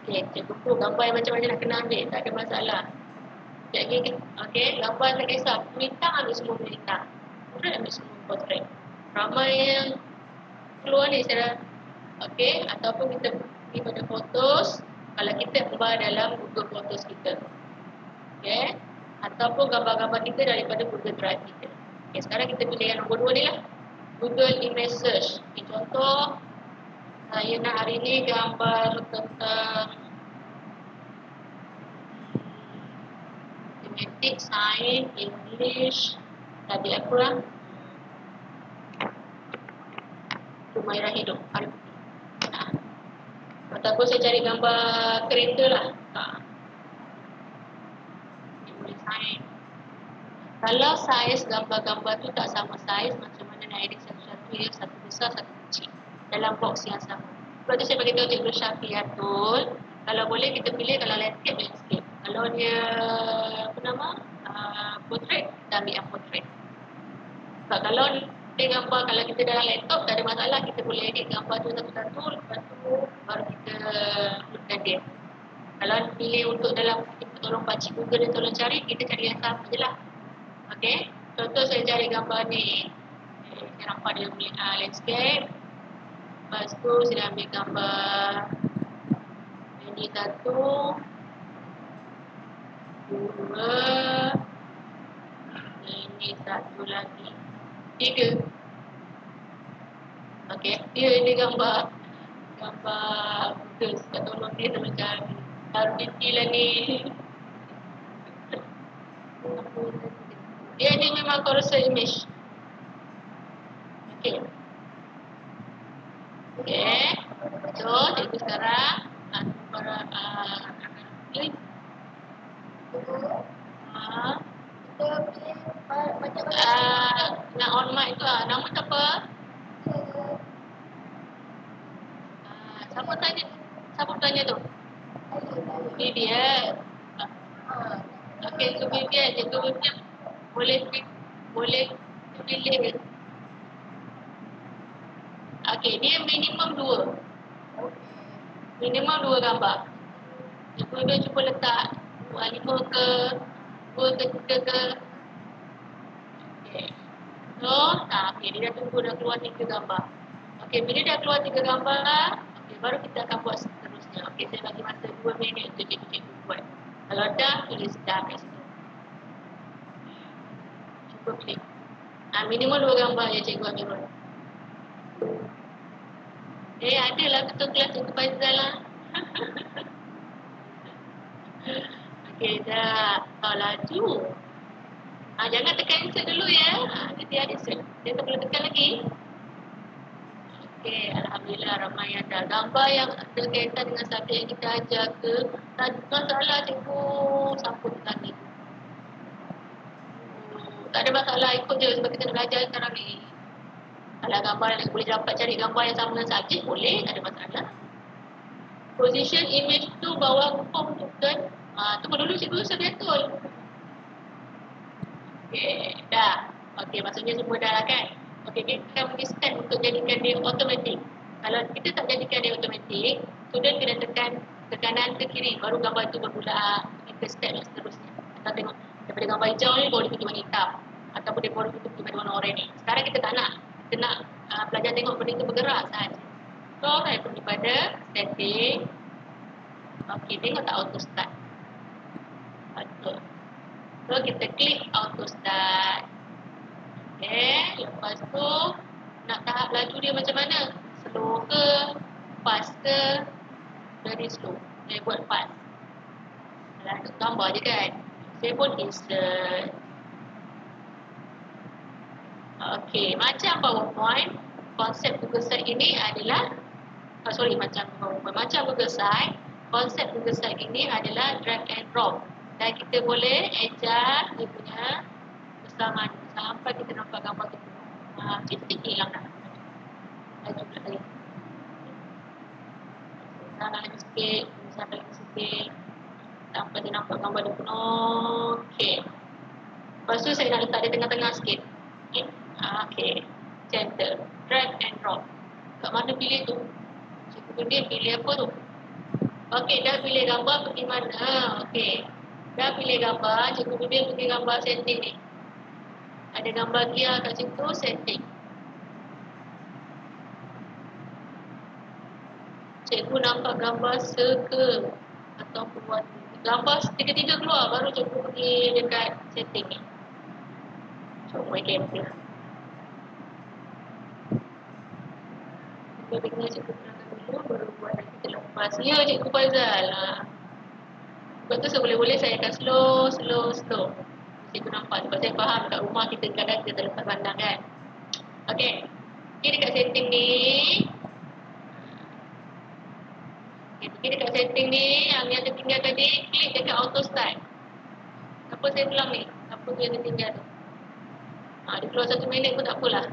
Okay, cikgu gambar yang macam mana nak kena ambil, tak ada masalah. Jadi, okay, gambar tak kisah. Bintang ambil semua bintang. Portrait ambil semua portrait. Ramai yang keluar ni saya okay, ataupun kita pergi pada fotos. Kalau kita gambar dalam Google Photos kita. Okay. Ataupun gambar-gambar kita daripada Google Drive kita. Okay, sekarang kita pilih yang nombor 2 ni lah. Google Image Search. Okay, contoh, saya nak hari ni gambar tentang matematik, sains, English. Tadi apa lah? Humairah hidup. Ataupun saya cari gambar kereta lah. Boleh sains. Kalau saiz gambar-gambar tu tak sama saiz, macam mana nak edit satu-satu ya, satu besar, satu kecil dalam box yang sama. Sebab tu saya beritahu cikgu Syafiq Abdul, kalau boleh kita pilih kalau landscape. Kalau dia apa nama? Portrait, kita ambil yang portrait. Sebab kalau dia gambar, kalau kita dalam laptop tak ada masalah, kita boleh edit gambar tu satu-satu, lepas tu baru kita uploadkan dia. Kalau pilih untuk dalam kita tolong pakcik Google dan tolong cari, kita cari yang sama je lah. Okey, contoh saya cari gambar ni. Saya nampak dia landscape. Lepas tu saya ambil gambar ini 1, 2, ini 1 lagi, 3. Okey, dia ini gambar Google. Saya tolong dia tolong cari. Baru detail lah ni. Dia ni memang carousel image. Okey. Okey. So, cikgu sekarang Link. Nak on mic tu nama tu apa? Siapa tanya? Siapa tanya tu? Vivian. Okey, so Vivian, cikgu Vivian boleh pilih. Okey, dia minimum 2. Minimum 2 gambar. Cikgu Vivian cuba letak 5 ke 2 ke 3 ke. Okey. So, okey, dia dah tunggu dah keluar 3 gambar. Okey, bila dah keluar 3 gambar, okey, baru kita akan buat seterusnya. Okey, saya bagi masa 2 minit untuk cikgu buat. Kalau dah, tulis dah kat situ. Cuba klik. Minimum 2 gambar je cikgu Amirul. Adalah betul kelas cikgu Faizal lah. Okey, dah. Laju. Jangan tekan insert dulu ya. Nanti ada insert. Dia tak perlu tekan lagi. Okey, Alhamdulillah ramai yang dah. Gambar yang berkaitan dengan subjek yang kita ajar ke, tak ada masalah cikgu. Siapa tanya tu? Tak ada masalah, ikut je sebab kita nak belajar sekarang ni. Kalau gambar yang boleh dapat cari gambar yang sama dengan subjek, boleh, tak ada masalah. Position image tu bawah form tu kan. Tunggu dulu cikgu, saya betul. Okey, dah. Okey, maksudnya semua dah lah kan. Okey, kita akan bagi step untuk jadikan dia automatik. Kalau kita tak jadikan dia automatik, student kena tekan ke kanan ke kiri, baru gambar itu bermula kita step yang seterusnya. Kita tengok daripada gambar hijau ni baru pergi warna hitam, ataupun dia baru pergi warna oranye ni. Sekarang kita tak nak. Kita nak pelajar tengok benda itu bergerak sahaja. So, saya pergi pada setting. Okey, tengok tak auto start. Betul. So, kita klik auto start. Okay, lepas tu nak tahap laju dia macam mana? Slow ke? Fast ke? Very slow. Saya buat fast. Lalu gambar je kan? Saya pun insert. Okay, macam PowerPoint, konsep Google Site ini adalah macam PowerPoint. Macam Google Site, konsep Google Site ini adalah drag and drop. Dan kita boleh adjust dia punya kesamaan sampai kita nampak gambar tu. Titik hilang dah. Laju pula tadi. Sana lagi sikit, sana lagi sikit. Sampai dia nampak gambar dia pun. Okey. Lepas tu saya nak letak dia tengah-tengah sikit. Okey. Okey. Gentle. Drag and drop. Kat mana pilih tu? Cikgu dia pilih apa tu? Okey, dah pilih gambar pergi mana? Okey. Dah pilih gambar, cikgu dia pergi gambar setting ni. Ada gambar dia kat situ, setting. Cikgu nampak gambar circle ataupun warna. Gambar tiga-tiga keluar, baru cikgu pergi dekat setting ni. Cuma kamera. Kita dengar cikgu terangkan dulu, baru buat dan kita lepas. Ya, cikgu Faizal. Sebab tu seboleh-boleh saya akan slow. Cikgu nampak sebab saya faham kat rumah kita kadang kita terlepas pandang kan. Okey. Pergi dekat setting ni. Pergi dekat setting ni, yang tertinggal tadi, klik dekat auto start. Apa saya bilang ni? Apa tu yang tertinggal tu? Dia keluar 1 minit pun tak apalah.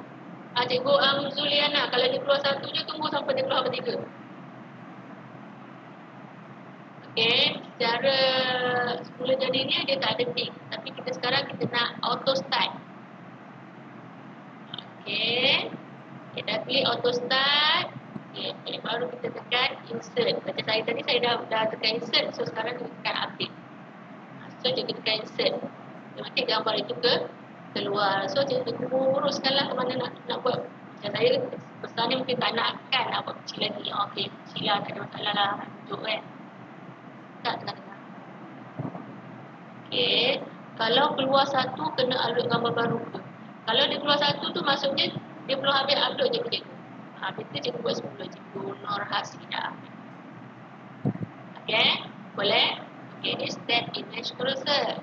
Cikgu Zuliana, kalau dia keluar 1 je, tunggu sampai dia keluar 3. Okey, secara semula jadinya dia tak ada tick. Tapi kita sekarang kita nak auto start. Okey. Kita klik auto start. Okey, baru kita tekan insert. Macam saya tadi saya dah tekan insert, so sekarang kita tekan update. So cikgu tekan insert. Nanti gambar itu keluar. So cikgu uruskanlah ke mana nak buat. Macam saya besar ni mungkin tak nak buat kecil lagi. Okey, kecil lah, tak ada masalah lah. Tunjuk kan. Tak tengah-tengah. Okey, kalau keluar 1 kena upload gambar baru ke. Kalau dia keluar 1 tu maksudnya dia belum habis upload cikgu. Kita cikgu buat 10, cikgu Nur Hasidah. Okey, boleh? Okey, ni step image cursor.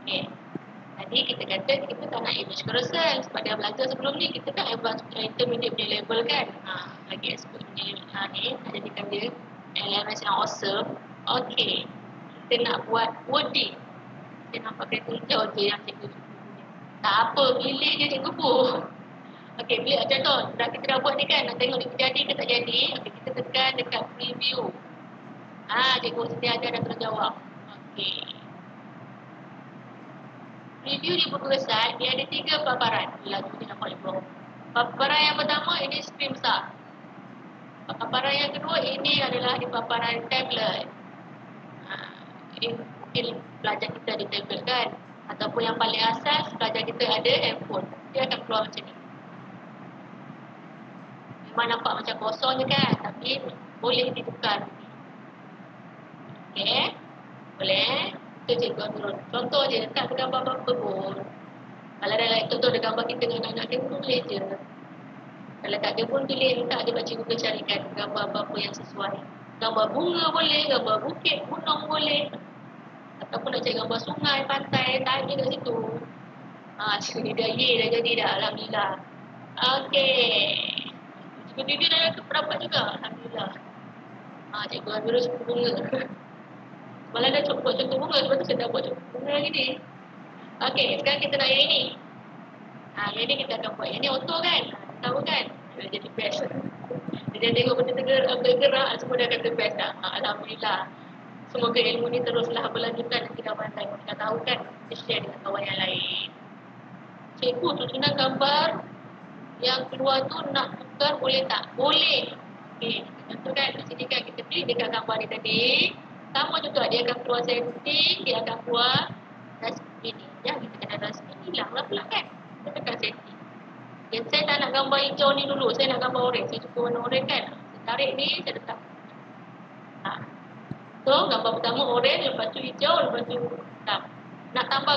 Okey. Tadi kita kata kita tak nak image cursor sebab dia belajar sebelum ni kita kan advanced intermediate punya level kan. Lagi expert punya ni nak jadikan dia LMS yang awesome. Okey, kita nak buat wording. Kita nak pakai hijau je yang cikgu punya. Tak apa, pilih je cikgu pun. Okey, pilih contoh. Kita dah buat ni kan, nak tengok dia jadi ke tak jadi. Okey, kita tekan dekat preview. Cikgu sini ada dah terjawab. Okey. Preview di buku besar, dia ada 3 paparan. Lagu ni nampak ibu. Paparan yang pertama, ini screen besar. Paparan yang kedua, ini adalah di paparan tablet. Ini mungkin pelajar kita ada tablet kan. Ataupun yang paling asas, pelajar kita ada handphone. Dia akan keluar macam ni. Memang nampak macam kosong je kan. Tapi boleh ditukar. Okey. Boleh. Itu cikgu ambil contoh je. Tak ada gambar apa-apa pun. Kalau ada laptop tu ada gambar kita dengan anak dia pun boleh je. Kalau tak ada pun pilih minta dia baca Google carikan gambar apa-apa yang sesuai. Gambar bunga boleh, gambar bukit, gunung boleh. Ataupun nak cari gambar sungai, pantai, tak ada kat situ. Cikgu dah dah jadi dah. Alhamdulillah. Okey. Cikgu Bibi dah dapat juga. Alhamdulillah. Cikgu ambil suku bunga. Malah dah buat contoh bunga. Sebab tu saya dah buat contoh bunga lagi ni. Okey, sekarang kita nak yang ini. Yang ini kita akan buat. Yang ini auto kan? Tahu kan? Dia jadi best. Dia tengok benda bergerak, semua dah kata best dah. Alhamdulillah. Semoga ilmu ni teruslah berlanjutan dan kita pandai. Kita tahu kan, kita share dengan kawan yang lain. Cikgu susunan gambar yang keluar tu nak tukar boleh tak? Boleh. Okey, contoh kan, di sini kan kita pilih dekat gambar ni tadi. Sama juga, dia akan keluar setting, dia akan keluar dustbin ni. Ya, kita kena dustbin, hilanglah pula kan. Kita tekan setting. Okay, saya tak nak gambar hijau ni dulu, saya nak gambar orange. Saya suka warna orange kan. Saya tarik ni, saya letak. So, gambar pertama orange, lepas tu hijau, lepas tu hitam. Nak tambah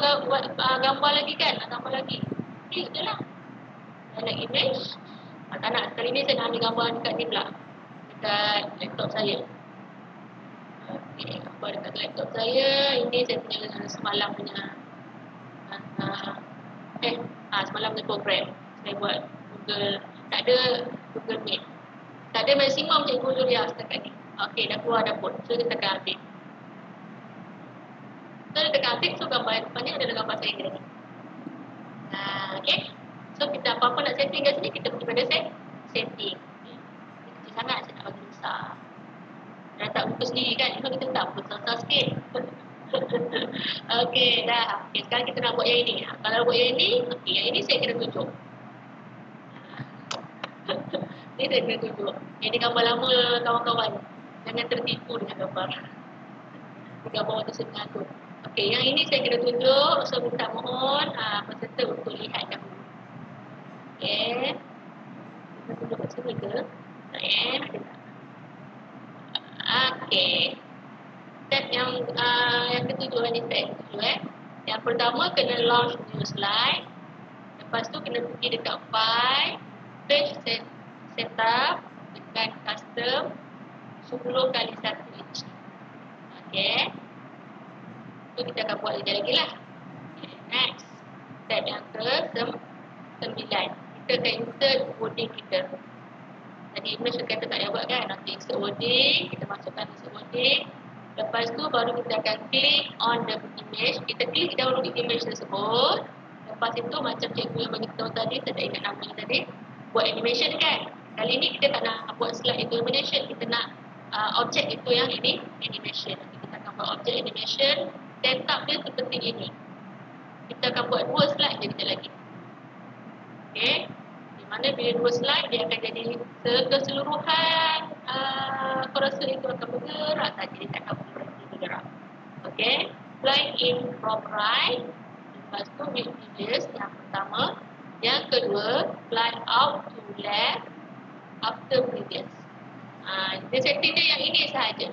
gambar lagi kan? Nak tambah lagi. Klik je lah. Saya nak image. Tak nak, kali ni saya nak ambil gambar dekat ni pula. Dekat laptop saya. Okay, gambar dekat laptop saya. Ini saya punya semalam punya semalam punya program. Saya buat Google, tak ada Google Meet. Tak ada maksimum cikgu Julia setakat ni. Okey, dah keluar dah pun. So, kita tekan update. So, kita tekan update. So, gambar depan ni adalah gambar saya tadi. Okey. So, kita apa-apa nak setting kat sini, kita pergi pada setting. Okay. Kecil sangat, saya nak bagi besar. Dah tak buka sendiri kan? So, kita tak besar-besar sikit. Okey, dah. Okay, sekarang kita nak buat yang ini. Kalau buat yang ini, okey, yang ini saya kena tunjuk. Ini saya kena tunjuk. Ini gambar lama kawan-kawan. Jangan tertipu dengan gambar. Ini gambar waktu saya mengatur. Okey, yang ini saya kena tunjuk. So, minta mohon peserta untuk lihat dahulu. Okey. Kita tunjuk kat sini ke? Ada tak? Okey. Step yang ketujuh ni step ketujuh. Yang pertama kena launch new slide. Lepas tu kena pergi dekat file, page setup, tekan custom 10 kali 1 inch. Okey. So kita akan buat lagi lah. Okay, next. Step yang ke-9. Kita akan insert wording kita. Tadi image kita tak payah buat kan. Nanti insert wording, kita masukkan insert wording. Lepas tu baru kita akan click on the image. Kita klik dahulu di image tersebut. Lepas itu macam cikgu yang bagi tahu tadi, saya tak ingat namanya tadi, buat animation kan. Kali ni kita tak nak buat slide itu animation. Kita nak objek itu yang ini animation. Nanti kita akan buat objek animation. Setup dia seperti ini. Kita akan buat 2 slide je kita lagi. Okay. Di mana bila 2 slide dia akan jadi keseluruhan kau rasa itu akan bergerak saja. Dia tak akan bergerak. Okay. Slide in from right. Lepas tu make images yang pertama. Yang kedua, slide out to left after previous. Dia setting dia yang ini sahaja.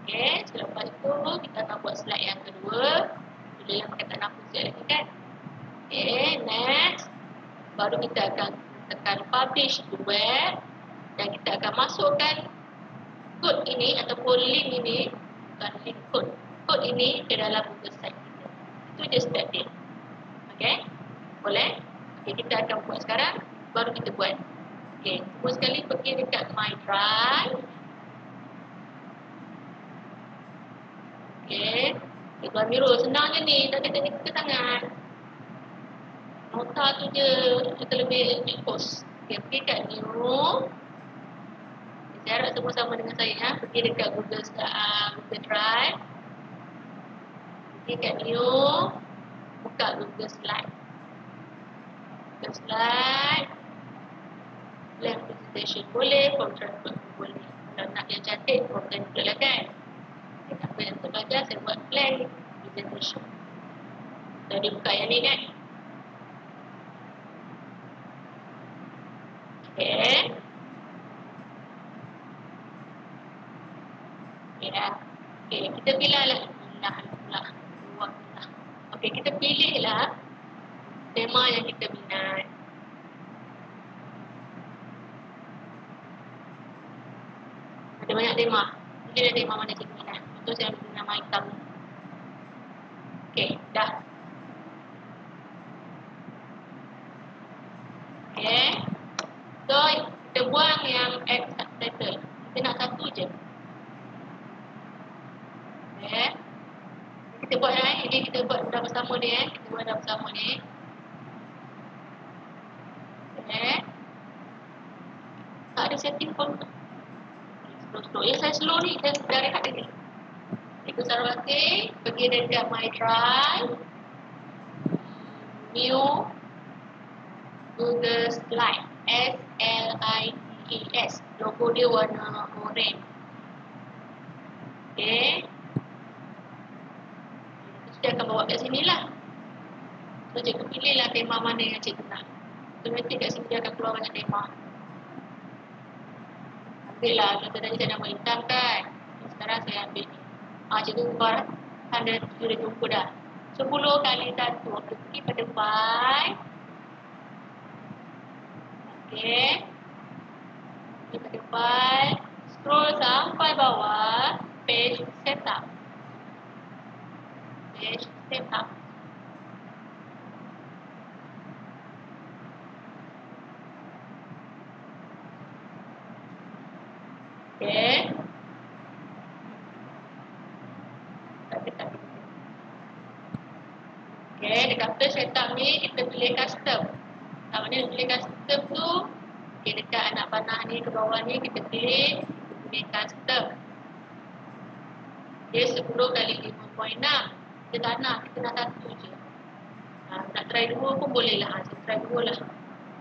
Okay. Selepas tu kita akan buat slide yang kedua. Bila yang pakai tak nampak sekali lagi kan. Okay. Next. Baru kita akan tekan publish to web. Dan kita akan masukkan kod ini ataupun link ini. Bukan link kod. Kod ini ke dalam Google Site kita. Itu je step dia. Okay. Boleh? Okay, kita akan buat sekarang. Baru kita buat. Okay. Semua sekali pergi dekat My Drive. Okey. Tuan biru senang je ni, tak ada teknikal sangat. Nota tu je kita lebih expose. Okey, pergi kat new. Saya harap semua sama dengan saya ya. Pergi dekat Google Drive. Pergi kat new. Buka Google Slide. Google Slide. Blank presentation boleh, form transfer boleh. Kalau nak yang cantik, form transfer lah kan. Tak apa yang untuk belajar, saya buat blank presentation. Jadi buka yang ni kan. Okay. Ya. Okay, kita pilih lah. Okay, kita pilih lah tema yang kita minat. Ada banyak tema. Mungkin ada tema mana kita minat. Untuk saya ambil nama hitam. Okay, dah. Okay. So, kita buang yang add subtitle. Kita nak satu je. Okay. Kita buat ini kita buat dah bersama ni Kita buat dah bersama ni. Okay. Tak ada setting pun. Slow. Yang saya slow ni, saya dah rehat ni. Ikut Sarwati, pergi dekat My Drive. New Google Slide. SLIDES. Logo dia warna orange. Okay. Dia akan bawa kat sini lah. So, cikgu pilih lah tema mana yang cikgu nak. Automatik kat sini dia akan keluar banyak tema. Ambil lah. Kalau tadi saya nama hitam kan. Sekarang saya ambil ni. Cikgu keluar. Anda sudah jumpa dah. 10 kali 1. Okey, pergi pada file. Okey. Pergi pada file. Scroll sampai bawah. Page setup. Page setup. Okey. Okey, dekat page setup ni kita pilih custom. Kalau ni pilih custom tu, okey, dekat anak panah ni ke bawah ni kita pilih custom. Dia 10 kali 5.6. Kita tak nak, kita nak satu je. Nak try 2 pun boleh lah. Saya try 2 lah.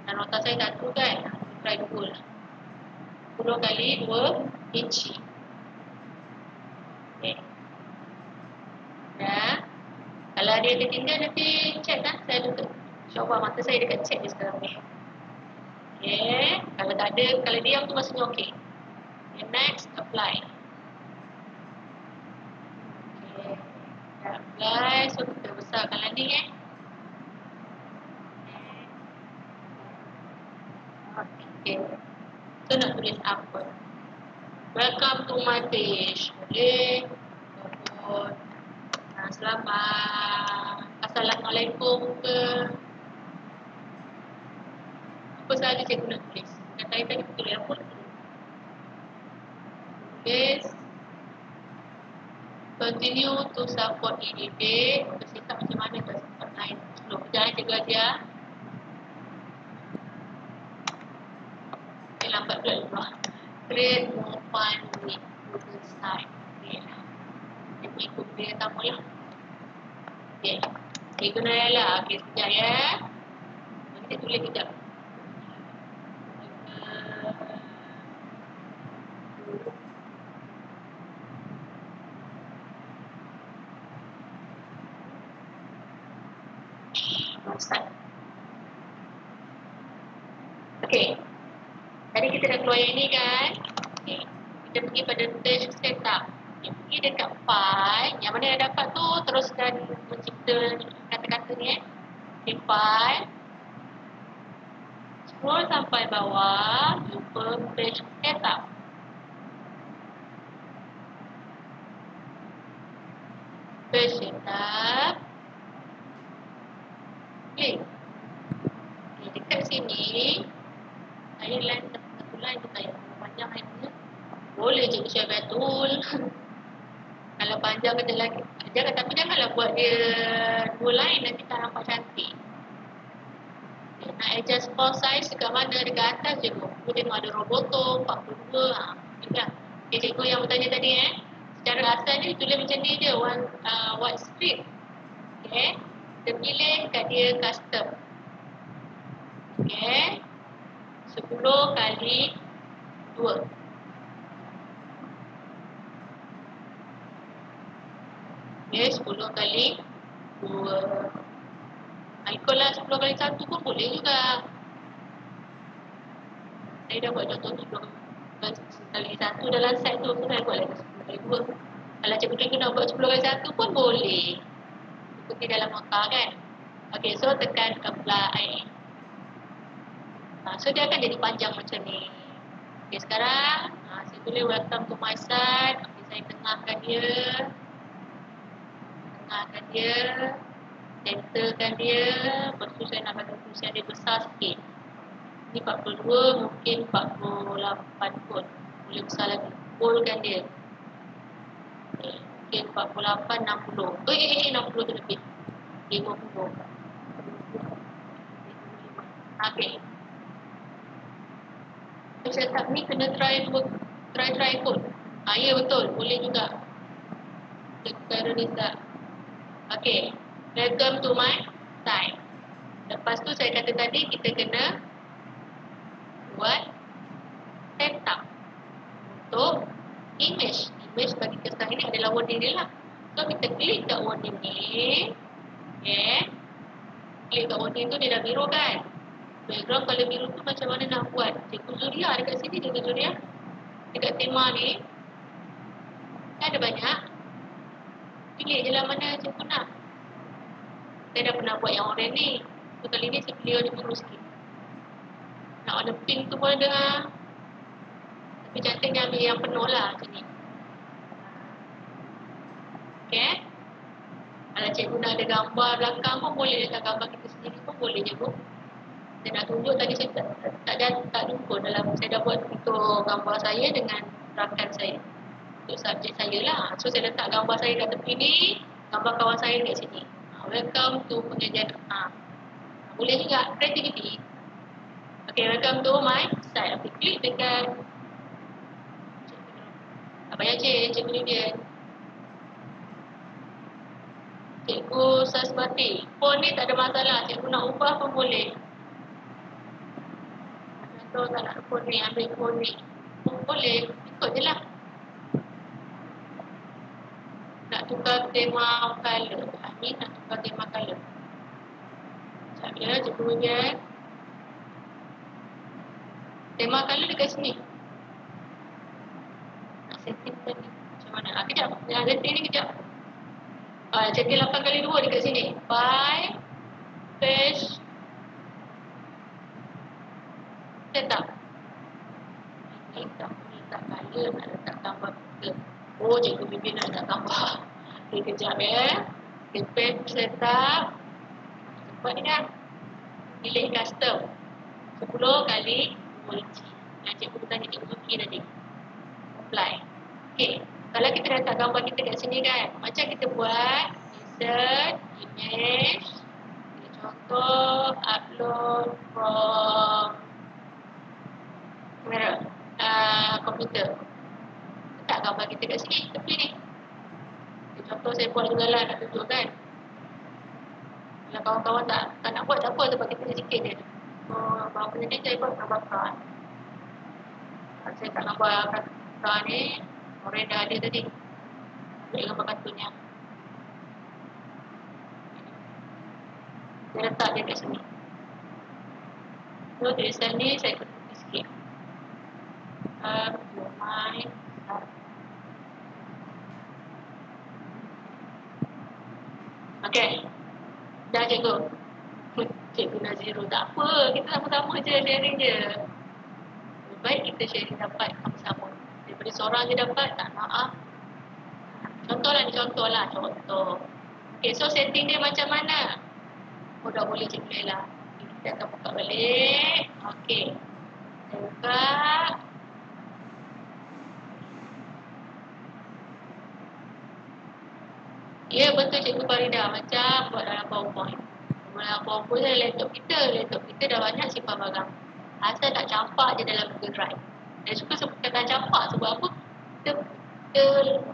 Dan nota saya 1 kan. Saya try 2 lah. 10 kali 2 inci. Okay. Dah. Kalau ada yang tertinggal nanti check lah. Saya tutup. InsyaAllah mata saya dekat check je sekarang ni. Okay. Kalau tak ada, kalau diam tu maksudnya okay. Okay, next, apply. Okay. Dah apply. So kita besarkan lah ni Okay. So nak tulis apa? Welcome to my page. Boleh. Ataupun selamat. Assalamualaikum ke. Apa sahaja saya guna tulis. Dan saya tadi tulis apa? Tulis. Continue to support EDD. Kita set up macam mana kita support lain. Slow. Jangan cikgu ajar. Okay, lambat pula. Create more fun with Google Slide. Okay lah. Kita ikut dia pertama lah. Okay. Cikgu nak lah. Okay, sekejap ya. Kita tulis sekejap. Okay. Tadi kita dah keluar yang ni kan. Okay. Kita pergi pada page setup. Okay. Pergi dekat file. Yang mana yang dapat tu teruskan mencipta kata-kata ni Okay, file. Scroll sampai bawah. Jumpa page setup. Page setup. Klik. Okay, dekat sini. Saya line satu line tu saya panjang ayatnya. Boleh je share betul. Kalau panjang kejap lagi. Jangan, tapi janganlah buat dia 2 line, nanti tak nampak cantik. Nak adjust font size dekat mana? Dekat atas je tu. Aku tengok ada Roboto 42. Itulah. Okay, cikgu yang bertanya tadi secara asal dia tulis macam ni je. White strip. Okay. Kita pilih kat dia custom. Okay. 10 kali 2. Okay, 10 kali 2. Ikutlah 10 kali 1 pun boleh juga. Saya dah buat contoh 10 kali 1 dalam set tu. Saya buat lagi 10 kali 2. Kalau cikgu nak buat 10 kali 1 pun boleh. Ikuti dalam nota kan. Okay, so tekan apply. So dia akan jadi panjang macam ni. Okay, sekarang saya tulis welcome to my site. Okay, saya tengahkan dia. Centerkan dia. Lepas tu saya nak bagi tulisan dia besar sikit. Ni 42, mungkin 48 pun. Boleh besar lagi. Boldkan dia. Okay, 48, 60. 60 tu lebih. 50. Okay. Setup ni kena try pun. Ya betul. Boleh juga. Cara ni tak. Okay. Welcome to my site. Lepas tu saya kata tadi kita kena buat setup untuk image. Image bagi kesan ini adalah warning dia lah. So kita klik kat warning ni. Okay. Klik kat warning tu dia dah biru kan. Background kalau biru tu macam mana nak buat. Cikgu Zuria dekat sini, Cikgu Zuria. Dekat tema ni ada banyak. Pilih je lah mana cikgu nak. Saya dah pernah buat yang orang ni. So kali ni saya pilih warna biru sikit. Nak warna pink tu pun ada. Tapi cantiknya ambil yang penuh lah macam ni. Okay. Kalau cikgu nak ada gambar belakang pun boleh. Letak gambar kita sendiri pun boleh cikgu. Saya nak tunjuk tadi saya tak jumpa dalam. Saya dah buat untuk gambar saya dengan rakan saya. Untuk subjek saya lah. So saya letak gambar saya kat tepi ni. Gambar kawan saya kat sini. Welcome to pengajian. Boleh juga creativity. Okay, welcome to my site. Okay, klik dekat tak payah cikgu Julian. Cikgu Sasmati. Phone ni tak ada masalah. Cikgu nak ubah pun boleh. Contoh tak nak phone ni, ambil phone ni. Boleh, ikut je lah. Nak tukar tema color. Ni nak tukar tema color. Sekejap ya, cikgu Julian. Tema color dekat sini. Nak setting tadi. Macam mana? Kejap. Yang setting ni kejap. Setting 8x2 dekat sini. File. Paste. Setup. Ini tak boleh letak color. Nak letak gambar kita. Oh, cikgu Bibi nak letak gambar. Okay, kejap ya. Okay, paste setup. Cepat ni kan. Pilih custom. 10 kali 2 inci. Yang cikgu tanya cikgu Zuki tadi. Apply. Okay. Kalau kita letak gambar kita kat sini kan. Macam kita buat. Insert. Image. Okay, contoh. Upload from komputer. Letak gambar kita kat sini. Tepi ni. Okay, contoh saya buat jugalah. Nak tunjuk kan. Kalau kawan-kawan tak nak buat, tak apa. Sebab kita sikit je. Berapa ni saya buat gambar kan. Saya tak gambar kan ni. Orang dah ada tadi. Boleh gambar kartunnya. Saya letak dia kat sini. So tulisan ni saya ketuk sikit. My okay. Dah cikgu. Cikgu Nazirul. Tak apa. Kita sama-sama je sharing je. Baik kita sharing dapat sama-sama. Daripada seorang je dapat, tak maaf. Contoh lah. Okay, so setting dia macam mana? Dah boleh cikgu lah. Kita akan buka balik. Okay. Saya buka. Ya betul Cikgu Farida, macam buat dalam PowerPoint. Dalam PowerPoint laptop kita dah banyak simpan barang. Asal tak campak je dalam Google Drive. Dan suka kata campak sebab apa? Kita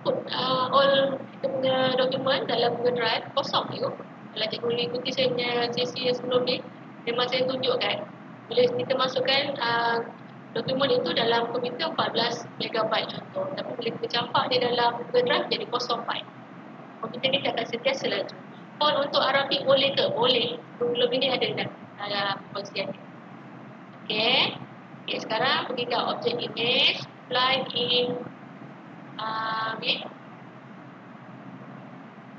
put all kita punya dokumen dalam Google Drive kosong je. Kalau cikgu ikuti saya punya sesi yang sebelum ni, memang saya tunjukkan bila kita masukkan dokumen itu dalam komputer 14 MB contoh. Tapi bila kita campak dia dalam Google Drive jadi kosong byte. Komputer kita akan sentiasa laju. Font untuk Arabik boleh ke? Boleh. Belum ini ada dalam perkongsian ni. Okey, sekarang pergi ke object image, plug in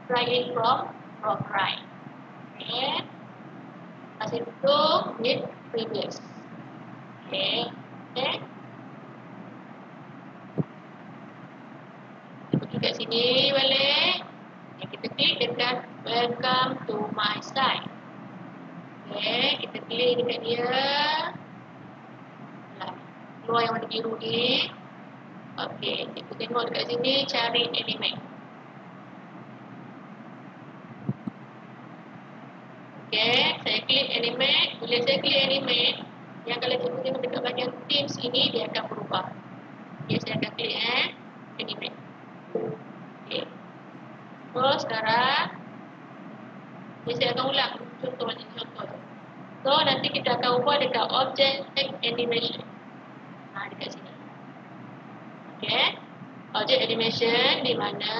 plug in from right. Okey. Kasih itu with previous. Okey. Pergi kat sini balik. Kita klik dekat welcome to my site. Okay, kita klik dekat dia. Keluar yang warna biru ni. Okay, kita tengok dekat sini cari animate. Okay, saya klik animate. Bila saya klik animate, yang kalau kita tengok dekat bahagian themes ini, dia akan berubah. Okay, saya akan klik animate. Okay. So, sekarang saya akan ulang contoh. So, nanti kita akan ubah dekat object animation. Dekat sini. Okay. Object animation di mana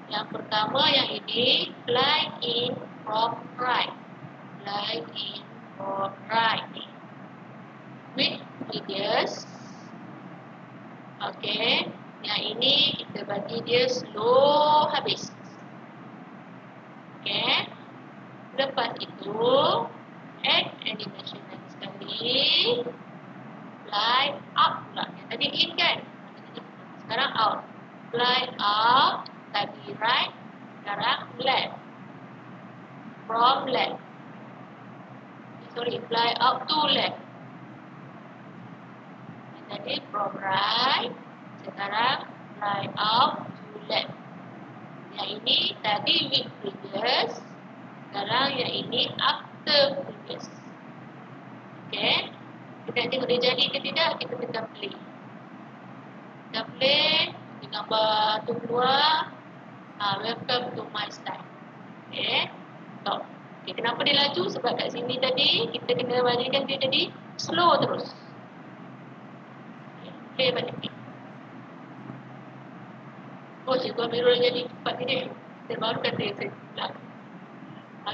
yang pertama yang ini fly in from right. Fly in from right. With radius. Okay. Yang ini kita bagi dia slow habis. Okay. Lepas itu add animation lagi sekali. Fly up pula. Yang tadi in kan? Sekarang out. Fly out. Tadi right. Sekarang left. From left. Sorry, fly up to left. Yang tadi from right. Sekarang fly out to left. Yang ini tadi with previous. Sekarang yang ini after previous. Okay. Kita tengok dia jadi ke tidak, kita tekan play. Tekan play, kita gambar tu keluar. Welcome to my site. Okay. Stop. Okay, kenapa dia laju? Sebab kat sini tadi, kita kena balikan dia jadi slow terus. Okay. Play balik. Oh, cikgu Amirul jadi cepat ni dia. Saya baru kata yang saya bilang.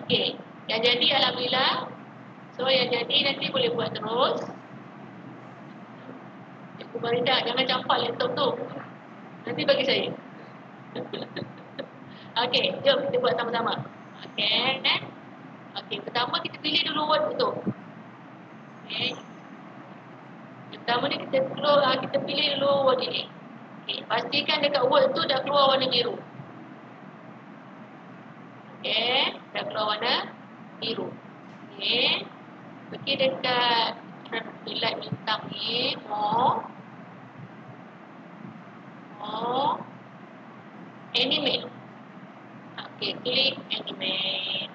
Okay. Yang jadi alhamdulillah. So, yang jadi nanti boleh buat terus. Cikgu Farida, jangan campak laptop tu. Nanti bagi saya. Okey, jom kita buat sama-sama. Okey. Okey, pertama kita pilih dulu word tu. Okey. Pertama ni kita pilih dulu word ini. Okey, pastikan dekat word tu dah keluar warna biru. Okey, dah keluar warna biru. Okey. Pergi dekat highlight bintang ni, more animate. Okey, klik animate.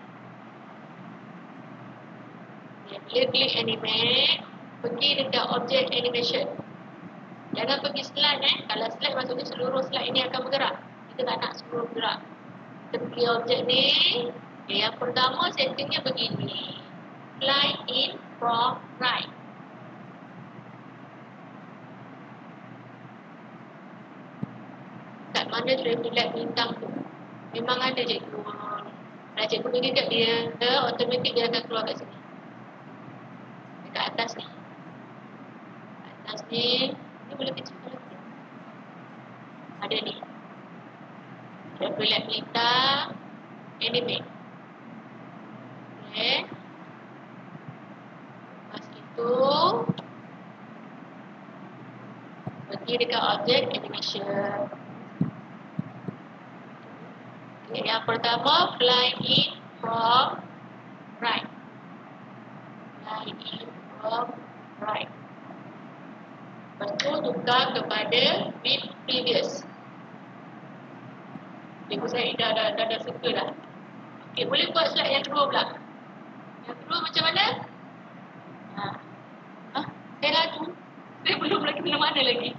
Okay, bila klik animate, pergi dekat object animation. Jangan pergi slide Kalau slide maksudnya seluruh slide ini akan bergerak. Kita tak nak seluruh bergerak. Kita pilih objek ni. Okay, yang pertama settingnya begini. Fly in from right. Kat mana highlight bintang tu? Memang ada cikgu. Kalau cikgu pergi kat dia, automatik dia akan keluar kat sini. Dekat atas ni. Atas ni. Ni boleh kecil. Ada ni. Highlight bintang. Animate. Okay. Lepas itu pergi dekat object animation. Okay, yang pertama fly in from right. Fly in from right. Lepas tu tukar kepada with previous. Cikgu saya dah suka dah. Okey, boleh buat slide yang kedua pula. Yang kedua macam mana? Saya laju. Saya belum lagi mana lagi.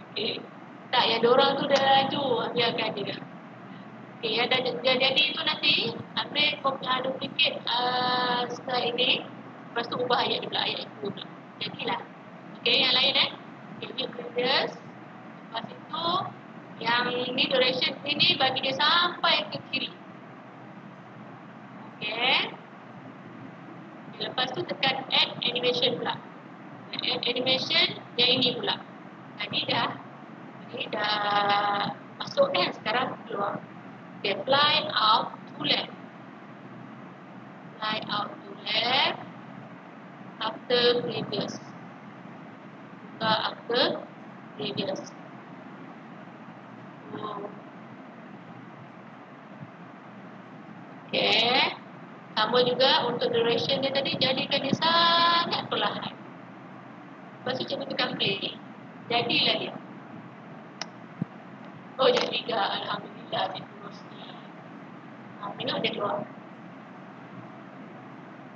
Okey. Tak, yang diorang tu dah laju. Biarkan dia. Okey, yang dah jadi tu nanti ambil duplicate slide ini. Lepas tu ubah ayat pula, ayat itu pula. Jadilah. Okey, yang lain Okay, view previous. Lepas itu yang ni duration ini bagi dia sampai ke kiri. Okey. Lepas tu tekan add animation pula. Add animation yang ini pula. Ini dah masuk kan, sekarang keluar. Okay, fly out to left. Fly out to left after previous. After previous. Okay. Sama juga untuk duration dia tadi, jadikan dia sangat perlahan. Lepas tu cuba tekan play. Jadilah dia. Oh, jadi ke? Alhamdulillah, dia terus ni. Tengok dia keluar.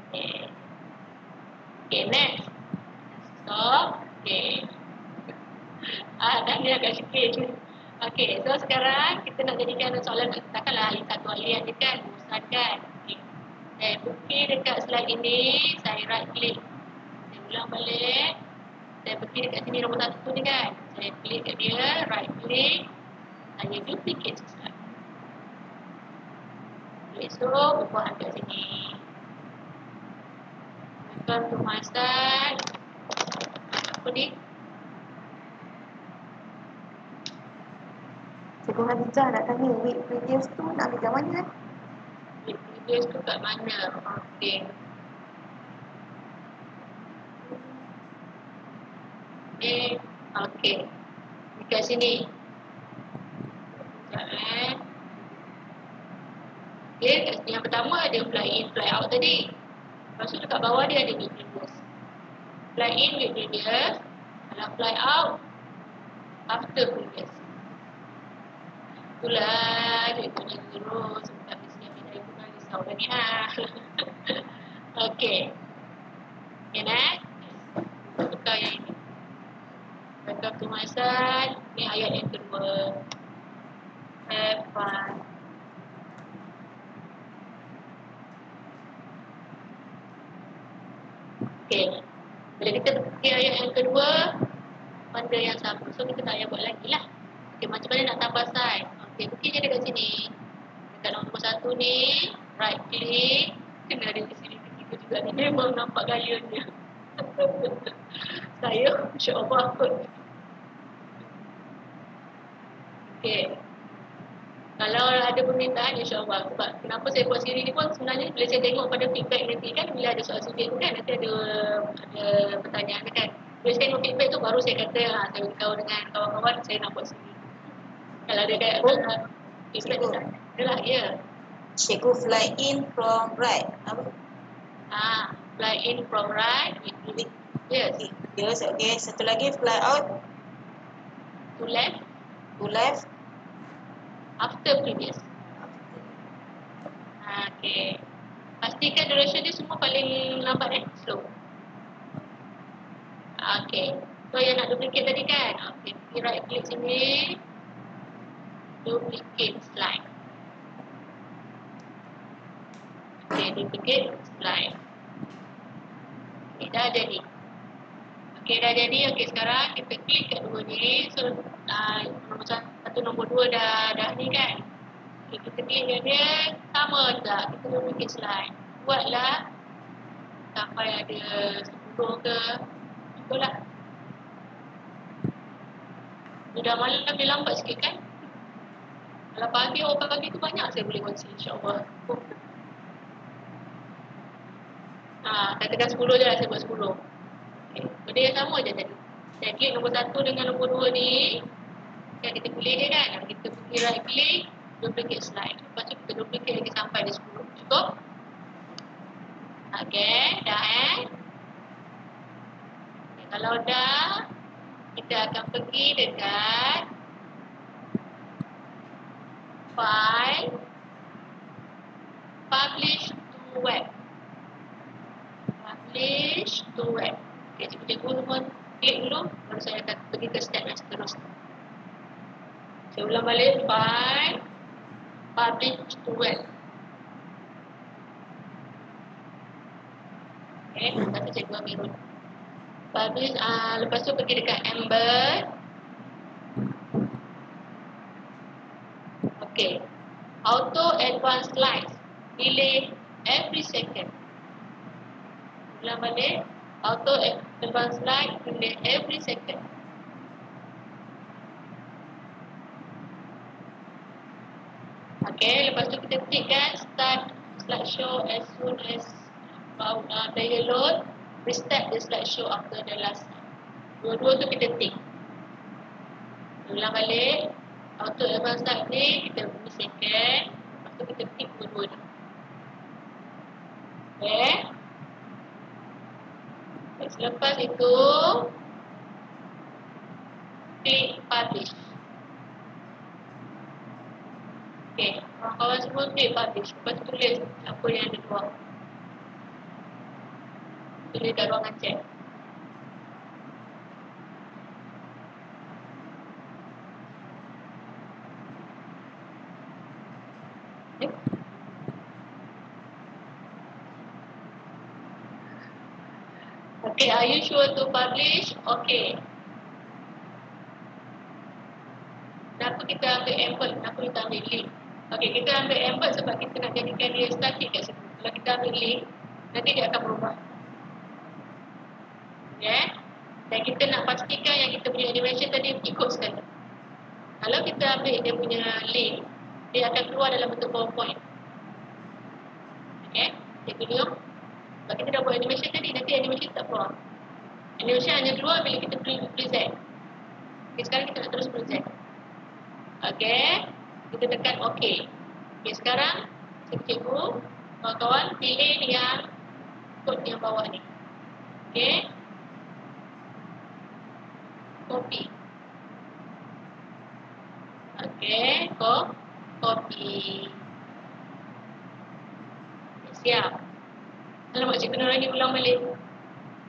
Okay. Okay, next. Stop. Okay. Dah ni agak sikit. Okay, so sekarang kita nak jadikan soalan, takkanlah satu alian je kan, bosankan. Okay. Saya bukti dekat slide ini, saya right click. Saya ulang balik. Saya bukti dekat sini nombor 1 ni kan. Saya klik kat dia, right click. Saya duplicate slide. Okay, so ubah kat sini. Welcome to my slide. Apa ni? Cikgu Hadijah nak tanya, week previous tu nak ambil kat mana? Week previous tu kat mana? Okay. Okay. Dekat sini. Sekejap Okay, yang pertama ada fly in, fly out tadi. Lepas tu dekat bawah dia ada week previous. Fly in, week previous. Kalau fly out, after previous. Itulah dia punya terus. Tak mesti ambil dari guna risau dah ni Okay. Okay, next. Tukar yang ini. Welcome to my side. Ni ayat yang kedua. Have fun. Okay. Bila kita pergi ayat yang kedua, benda yang sama. So, kita tak payah buat lagi lah. Okay, macam mana nak tambah side? Okay, pergi je dekat sini. Dekat nombor 1 ni, right click. Kena ada di sini ketiga juga ni. Memang nampak gayanya. Saya, insyaAllah kot. Okay. Kalau ada permintaan, insyaAllah. Sebab kenapa saya buat siri ni pun sebenarnya bila saya tengok pada feedback nanti kan, bila ada soal subjek tu kan, nanti ada pertanyaan kan. Bila saya tengok feedback tu, baru saya kata, saya beritahu dengan kawan-kawan, saya nak buat siri. Kalau ada feedback tu, adalah, ya. Cikgu fly in from right. Apa? Fly in from right. Yes. Yes, okay. Satu lagi, fly out. To left. To left. After previous. Okay. Pastikan duration dia semua paling lambat slow. Okay. So yang nak duplicate tadi kan. Okay. Pergi right click sini. Duplicate slide. Okay. Duplicate slide. Okay. Dah jadi. Okay. Dah jadi. Okay. Sekarang kita klik kat dua ni. So nombor 1, nombor 2 dah ni kan. Okay. Kita klik kat dia. Sama juga. Kita duplicate slide. Buatlah sampai ada 10 ke. Itulah. Dah malam lebih lambat sikit kan. Kalau pagi, pagi tu banyak saya boleh kongsi, insyaAllah. Katakan 10 je lah, saya buat 10. Okay. Benda yang sama je tadi. Saya klik nombor 1 dengan nombor 2 ni. Kan kita pilih dia kan. Kita pergi right click, duplicate slide. Lepas tu kita duplicate lagi sampai di 10. Cukup? Okay, dah Okay, kalau dah, kita akan pergi dekat file, publish to web. Publish to web. Okay, cikgu mohon klik dulu, baru saya akan pergi ke step yang seterusnya. Saya ulang balik, file, publish to web. Okay, kata cikgu Amirul. Publish, lepas tu pergi dekat embed. Okay, auto advanced slides, delay every second. Ulang balik, auto advanced slide, delay every second. Okay, lepas tu kita ketikkan start slideshow as soon as player load, restart the slideshow after the last slide. Dua-dua tu kita tik. Ulang balik, auto advanced slide ni kita beri second, lepas tu kita tik dua-dua ni. Okay. Selepas itu tik publish. Okay, kawan-kawan semua klik publish. Lepas tu tulis apa yang ada luar. Tulis kat ruangan chat. Okay, are you sure to publish? Okay. Kenapa kita ambil embed? Kenapa kita ambil link? Okay, kita ambil embed sebab kita nak jadikan dia static kat situ. Kalau kita ambil link, nanti dia akan berubah. Okay. Dan kita nak pastikan yang kita punya animation tadi ikut sekali. Kalau kita ambil dia punya link, dia akan keluar dalam bentuk PowerPoint. Okay. Cikgu tengok. Kalau kita dah buat animation tadi, nanti animation tak keluar. Animation hanya keluar bila kita present. Okay, sekarang kita nak terus present. Okay, kita tekan OK. Okay, sekarang cikgu, kawan-kawan pilih yang kod yang bawah ni. Okay, copy. Okay, copy. Okay, siap. Alamak, cikgu Nurani ulang balik.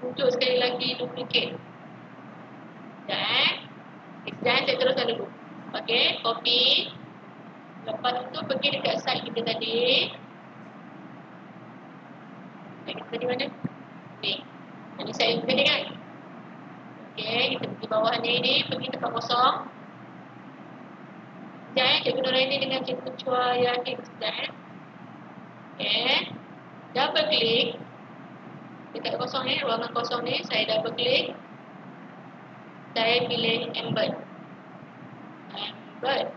Untuk sekali lagi duplicate. Dan saya teruskan dulu. Okay, copy. Lepas tu pergi dekat site kita tadi. Site kita tadi mana? Ni. Ini site kita tadi kan? Okay, kita pergi bawah ni, pergi tempat kosong. Sekejap cikgu Nurani dengan cikgu Chua Yakin sekejap. Okay, double klik. Dekat kosong ni, ruangan kosong ni, saya double klik. Saya pilih embed. Embed.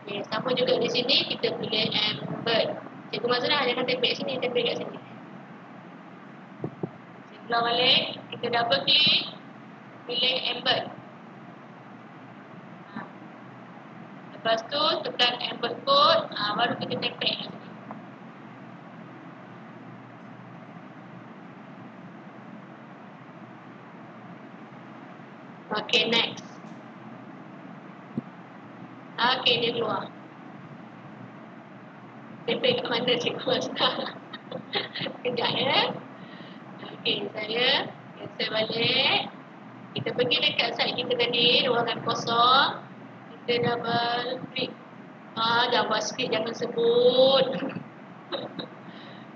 Okay, sama juga di sini kita pilih embed. Cikgu Mazrah jangan tempel kat sini, tempel kat sini. Sebelah balik, kita double klik, pilih embed. Lepas tu tekan embed code, baru kita tempel kat sini. Okay, next. Okay, dia keluar. Tempel kat mana cikgu Mazrah? Sekejap ya. Okay, saya balik. Kita pergi dekat site kita tadi, ruangan kosong. Kita double klik. JavaScript jangan sebut.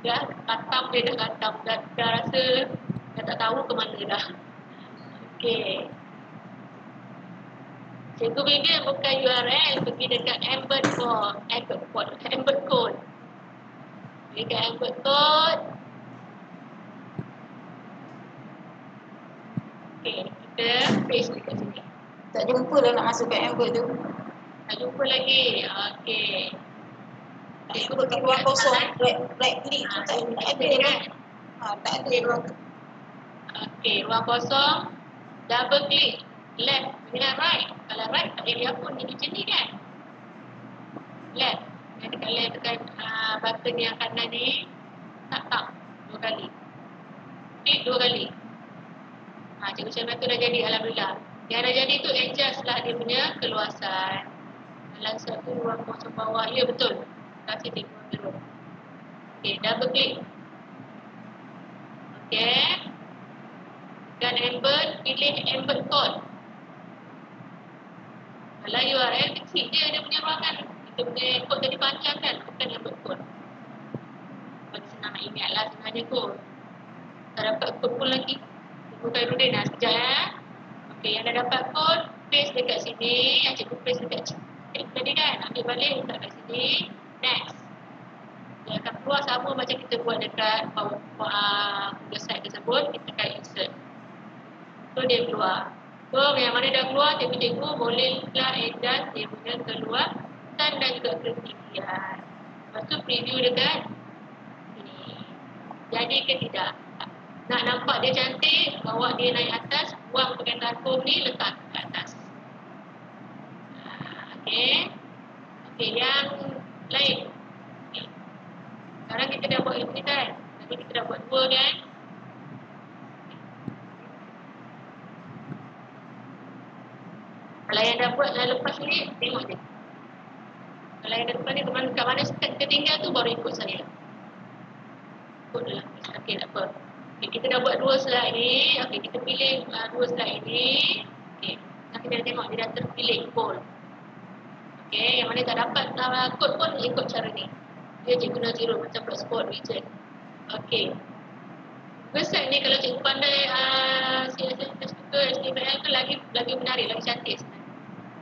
Dah katam dia dah katam. Dah rasa dah tak tahu ke mana dah. Okay. Cikgu Vivian buka URL, pergi dekat embed code. Embed code. Pergi ke embed code. Okay, kita paste dekat sini. Tak jumpa lah nak masuk kat embed tu. Tak jumpa lagi. Okay. Cikgu pergi ruang kosong, right click tu tak ada kan? Tak ada ruang. Okay, ruang kosong. Double klik left dengan right. Kalau right tak ada apa ni macam ni kan? Left. Yang dekat left tekan button yang kanan ni. Tak. 2 kali. Klik 2 kali. Cikgu Syamil tu dah jadi, alhamdulillah. Yang dah jadi tu adjust lah dia punya keluasan. Alam satu ruang kosong bawah. Ya, betul. Terima kasih Cikgu Amirul. Okey, double klik. Okey. Dan embed, pilih embed code. Kalau URL kecil dia punya ruangan. Kita punya kod tadi panjang kan, bukan embed code. Bagi senang nak ingat lah sebenarnya kot. Tak dapat kod pun lagi. Cikgu Khairuddin lah sekejap ya. Okey, yang dah dapat kod, paste dekat sini. Yang cikgu paste dekat tadi kan, ambil balik, letak kat sini. Next. Dia akan keluar sama macam kita buat dekat Google Site tersebut. Kita tekan insert. So dia keluar. So yang mana dah keluar, cikgu-cikgu bolehlah adjust dia punya keluasan dan juga ketinggian. Lepas tu preview dekat sini. Jadi ke tidak? Nak nampak dia cantik, bawa dia naik atas, buang perkataan home ni, letak ke atas. Okey. Okey, yang lain. Okay. Sekarang kita dah buat ini kan? Tadi kita dah buat dua kan? Kalau yang dah buat dah lepas ni, tengok je. Kalau yang dah lepas ni, kat mana step kita tinggal tu baru ikut saya. Ikut je lah. Okey, tak apa. Okay, kita dah buat dua slide ni. Okey, kita pilih dua slide ni. Okey, kita dah tengok dia dah terpilih full. Okey, yang mana tak dapat kod pun ikut cara ni. Dia cikgu Nazirul macam blogspot region. Okey. Website ni kalau cikgu pandai CSS juga HTML tu lagi menarik, lagi cantik sebenarnya.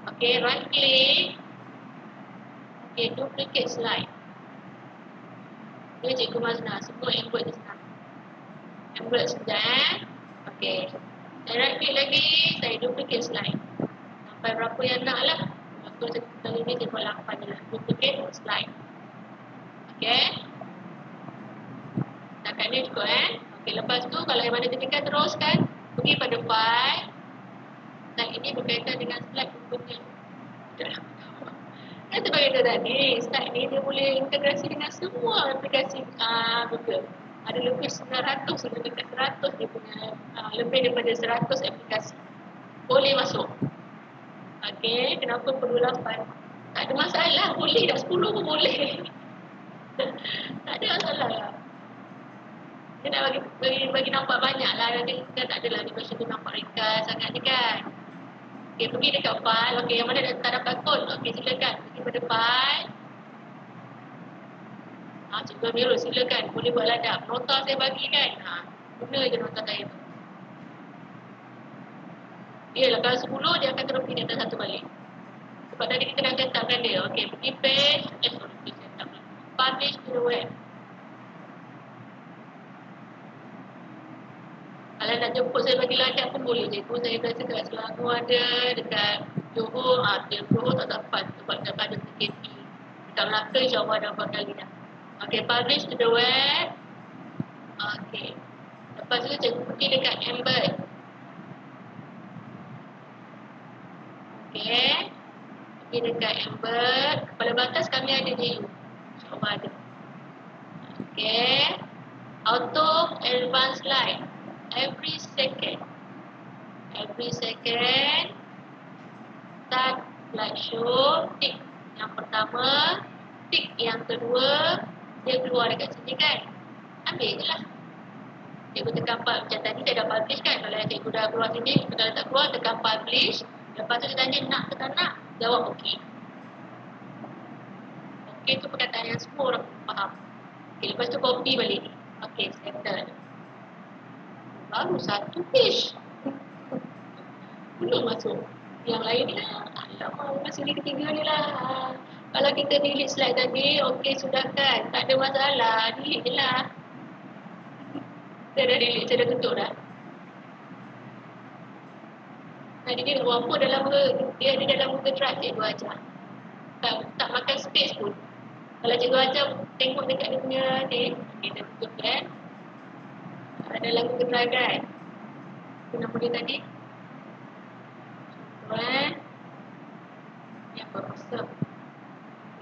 Okey, right click. Okey, duplicate slide. Dia cikgu Mazna, semua embed di sana. Embed sekejap. Okey. Saya right click lagi, saya duplicate slide. Sampai berapa yang nak lah. Aku kali ni cikgu 8 je lah. Duplicate slide. Okey. Setakat ni cukup Okey, lepas tu kalau yang mana ketika teruskan, pergi pada file. Slide ini berkaitan dengan slide punya. Kan sebagai tu tadi, slide ni dia boleh integrasi dengan semua aplikasi Google. Ada lebih 900, lebih dekat 100 dia punya, lebih daripada 100 aplikasi. Boleh masuk. Okey, kenapa perlu 8? Tak ada masalah, boleh dah 10 pun boleh. Tak ada masalah. Dia nak bagi nampak banyak lah. Dia tak adalah dia macam tu nampak ringkas sangat ni kan. Okey, pergi dekat file. Okey, yang mana tak dapat kod. Okey, silakan pergi pada file. Cikgu Amirul silakan. Boleh buat ladap. Nota saya bagi kan. Guna je nota saya tu. Yalah, kalau 10 dia akan terus pindah dan satu balik. Sebab tadi kita dah cetakkan dia. Okey, pergi paste. Publish to the web. Kalau nak jemput saya bagi ladap pun boleh. Cikgu saya biasa dekat Selangor ada, dekat Johor, Johor tak dapat sebab dah ada PKP. Dekat Melaka insyaAllah ada berapa kali dah. Okay, publish to the web. Okay. Lepas tu cikgu pergi dekat embed. Okay. Pergi dekat embed. Kepala batas kami ada di InsyaAllah ada. Okay. Auto advanced slide. Every second. Start slideshow. Tick yang pertama, tick yang kedua. Dia keluar dekat sini kan. Ambil je lah. Cikgu tekan macam tadi saya dah publish kan. Kalau cikgu dah keluar sini, kalau tak keluar tekan publish. Lepas tu dia tanya nak ke tak nak, jawab okey. Okey tu perkataan yang semua orang faham. Okey, lepas tu copy balik. Okey, settle. Baru satu page. Belum masuk. Yang lain ni lah. Alamak, masih ni ketiga ni lah. Kalau kita delete slide tadi, okey sudah kan. Tak ada masalah. Delete je lah. Saya dah delete, saya dah tutup dah. Tadi dia apa dalam dia ada dalam Google Drive cikgu ajar. Tak makan space pun. Kalau cikgu ajar tengok dekat dia punya ni, kita tutup kan. Dalam Google Drive kan. Apa nama dia tadi? Tuan. Yang berusaha.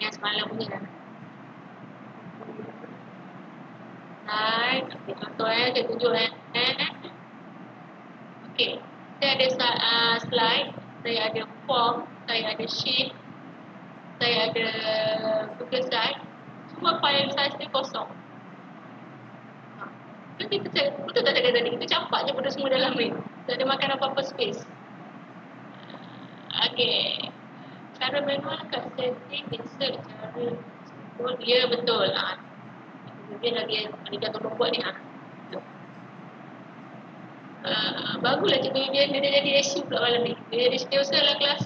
Yang semalam punya kan. Hai, okay, contoh saya tunjuk Okey, saya ada slide, saya ada form, saya ada sheet. saya ada tugasan, semua file size dia kosong. Kan kita betul tak ada tadi, kita campak je benda semua dalam ni. Tak ada makan apa-apa space. Okey. Cara manual kat setting, insert cara sebut. Ya, betul. Kemudian lagi ada tolong buat ni. Baguslah cikgu Vivian, dia jadi SU pula malam ni. Dia jadi setiausaha lah kelas.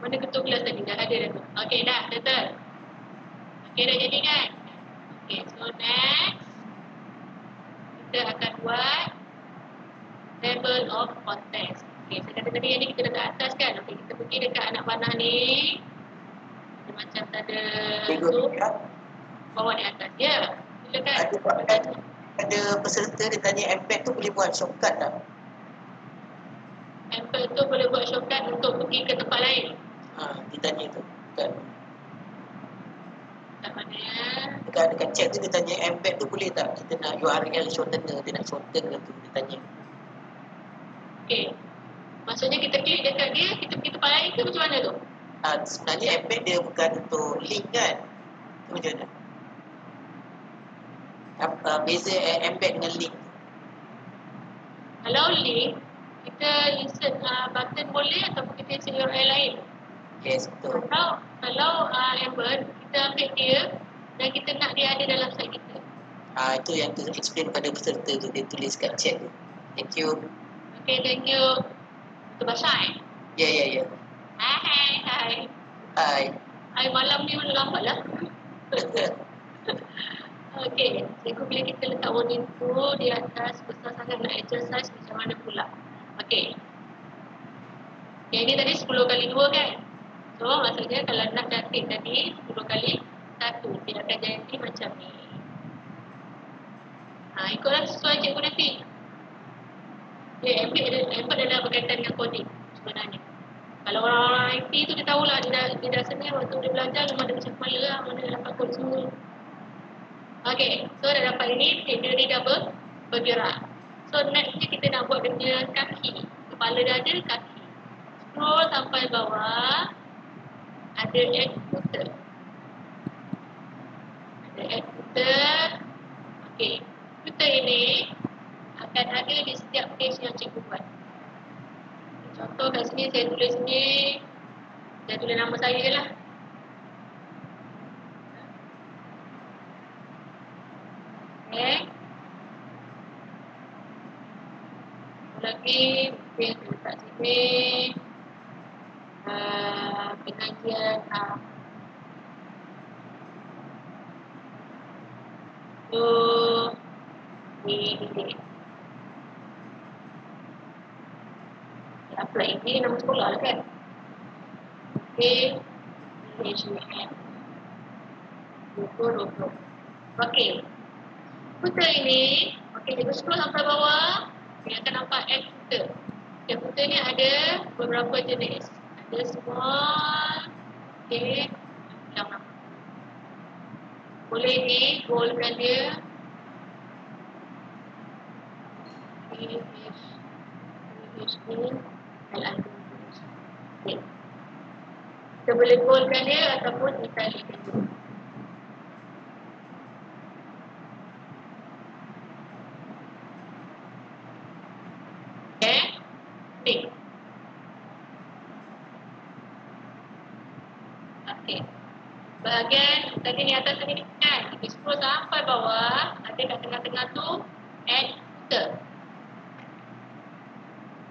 Mana ketua kelas tadi? Dah ada dah tu. Okey, dah. Settle. Okey, dah jadi kan? Okey, so next. Kita akan buat table of contents. Okey, saya kata tadi ni kita dekat atas kan? Okey, kita pergi dekat anak panah ni. Dia macam tak ada tu. Bawah di atas. Ya. Silakan. Ada peserta dia tanya embed tu boleh buat shortcut tak? Embed tu boleh buat shortcut untuk pergi ke tempat lain. Dia tanya tu. Kan? Kat mana ya? Dekat chat tu dia tanya embed tu boleh tak? Kita nak URL shortener, dia nak shorten ke tu, dia tanya. Okey. Maksudnya kita klik dekat dia, kita pergi tempat lain ke macam mana tu? Sebenarnya embed dia bukan untuk link kan? Tu macam mana? Beza embed dengan link. Kalau link, kita insert button boleh ataupun kita insert URL lain. Yes, betul. Kalau embed, kita ambil dia dan kita nak dia ada dalam site kita. Itu yang tu explain pada peserta tu, dia tulis kat chat tu. Thank you. Okay, thank you. Itu bahasa Ya. Hai. Hai, malam ni mana lambat lah. Okay, cikgu bila kita letak warning tu di atas besar sangat nak exercise macam mana pula. Okay. Yang ni tadi 10 kali 2 kan? So, maksudnya kalau nak cantik tadi 10 kali 1, dia akan jadi macam ni. Ikutlah sesuai cikgu nanti. Embed adalah berkaitan dengan coding sebenarnya. Kalau orang-orang IT tu dia tahulah, dia dah sebenarnya waktu dia belajar memang dia macam kepala lah, mana dia dapat code semua. Okay, so dah dapat ini, dia ni dah bergerak. So next ni kita nak buat dia punya kaki. Kepala dah ada, kaki. Scroll sampai bawah, ada add footer. Okay, footer ini akan ada di setiap page yang cikgu buat. Contoh kat sini saya tulis ni, saya tulis nama saya je lah. Okay. Lagi mungkin dekat sini pengajian tu di apply ini nama sekolah lah kan. Okay, HUM 2020. Okay, footer ini, okay, kita scroll sampai bawah, kita akan nampak add footer. Okay, footer ni ada beberapa jenis. Ada small, okay, yang nama. Boleh di boldkan dia. Okay. Kita boleh boldkan dia ataupun italikan dia. Okay. Okay. Bahagian tadi ni atas tadi kan, kita scroll sampai bawah, ada kat tengah-tengah tu add footer.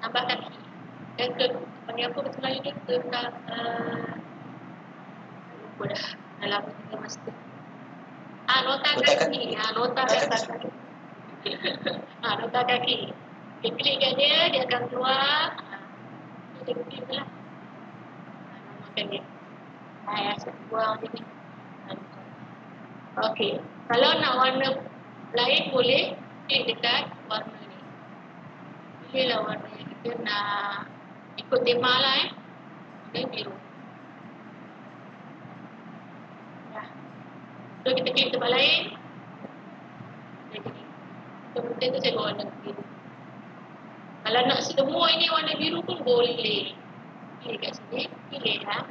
Tambah kaki. Dan panggil apa betul lagi dia? Lupa dah. Dalam kita master. Nota kaki. Nota kaki. Nota kaki. Kita klik kat dia, dia akan keluar. Kita klik je lah. Namakan dia. Saya buang dia ni. Okey. Kalau nak warna lain boleh klik dekat warna ni. Pilihlah warna yang kita nak ikut tema lah Warna biru. Dah. So kita klik tempat lain. Kemudian tu saya buat warna biru. Kalau nak semua ini warna biru pun boleh. Pilih kat sini. Pilih lah.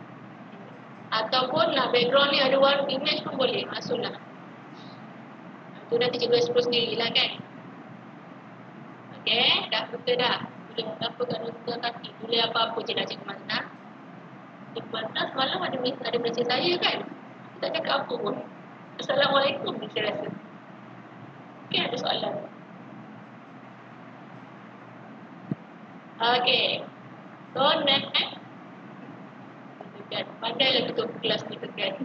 Ataupun background ni ada warna image pun boleh. Masuklah. Itu nanti cikgu expose sendirilah kan. Okey, dah betul dah. Boleh apa kat nota kaki. Boleh apa-apa je dah cikgu Mazna. Cikgu Mazna semalam ada mesej saya kan. Tak cakap apa pun. Assalamualaikum ni saya rasa. Mungkin ada soalan. Okey. So next. Pandailah ketua kelas ni tekan.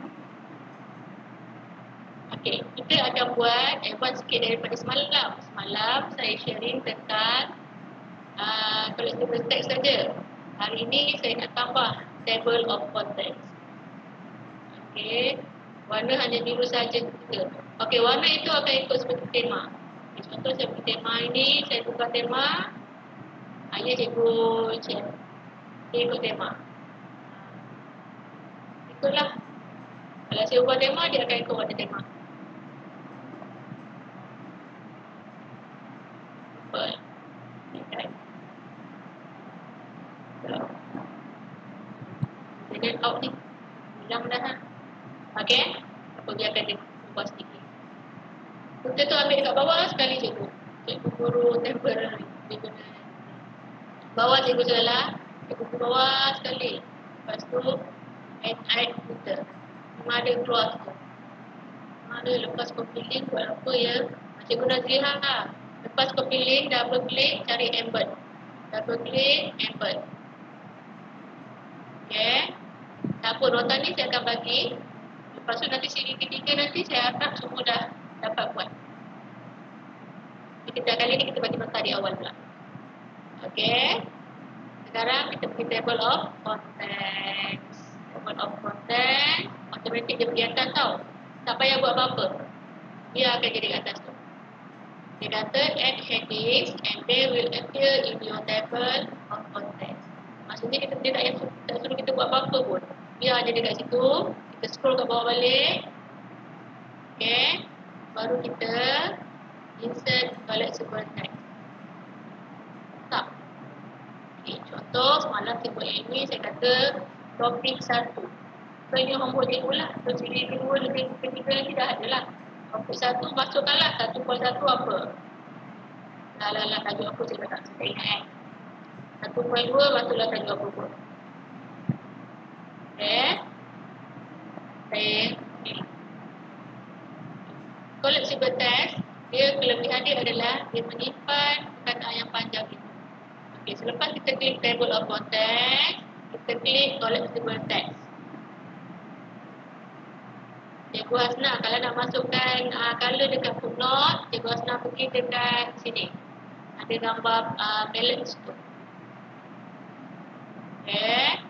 Okey, kita akan buat advance sikit daripada semalam. Semalam saya sharing tentang collectible text saja. Hari ini saya nak tambah table of contents. Okey, warna hanya biru saja kita. Okey, warna itu akan ikut seperti tema. Okay, contoh seperti tema ini, saya buka tema. Ayah cikgu share. Dia ikut tema. Ikutlah. Kalau saya ubah tema, dia akan ikut warna tema. Betul. Okay. Jadi out ni. Hilang dah lah. Okey. Aku biarkan dia ubah sedikit. Kita tu ambil kat bawah sekali cikgu. Cikgu guru temporary. Dia guna bawah cikgu salah. Cikgu ke bawah sekali. Lepas tu add footer. Memang ada keluar tu. Ada lepas copy link buat apa ya? Cikgu Nazriha. Lepas copy link, double click, cari embed. Double click, embed. Okay. Tak apa, nota ni saya akan bagi. Lepas tu nanti siri ketiga nanti saya harap semua dah dapat buat. Kita kali ni kita bagi nota di awal pula. Okay. Sekarang kita pergi table of contents. Table of contents. Automatic dia pergi atas tau. Tak payah buat apa-apa. Dia akan jadi kat atas tu. Dia kata add headings and they will appear in your table of contents. Maksudnya dia tak suruh kita buat apa-apa pun. Dia ada dekat situ. Kita scroll ke bawah balik. Okay. Baru kita insert collectible text. Tak. Okay. Contoh semalam saya buat ini. Saya kata topik 1. So ini homework cikgu lah. So siri kedua lebih ketiga lagi dah ada lah. Topik 1 masukkanlah 1.1 apa. Lah tajuk apa saya tak ingat 1.2 masuklah tajuk apa pun. Okay. Collectible text, dia kelebihan dia adalah dia menyimpan perkataan yang panjang itu. Okay, selepas kita klik table of contents, kita klik collectible text. Cikgu Hasna kalau nak masukkan color dekat footnote, Cikgu Hasna pergi dekat sini. Ada gambar balance tu. Okay.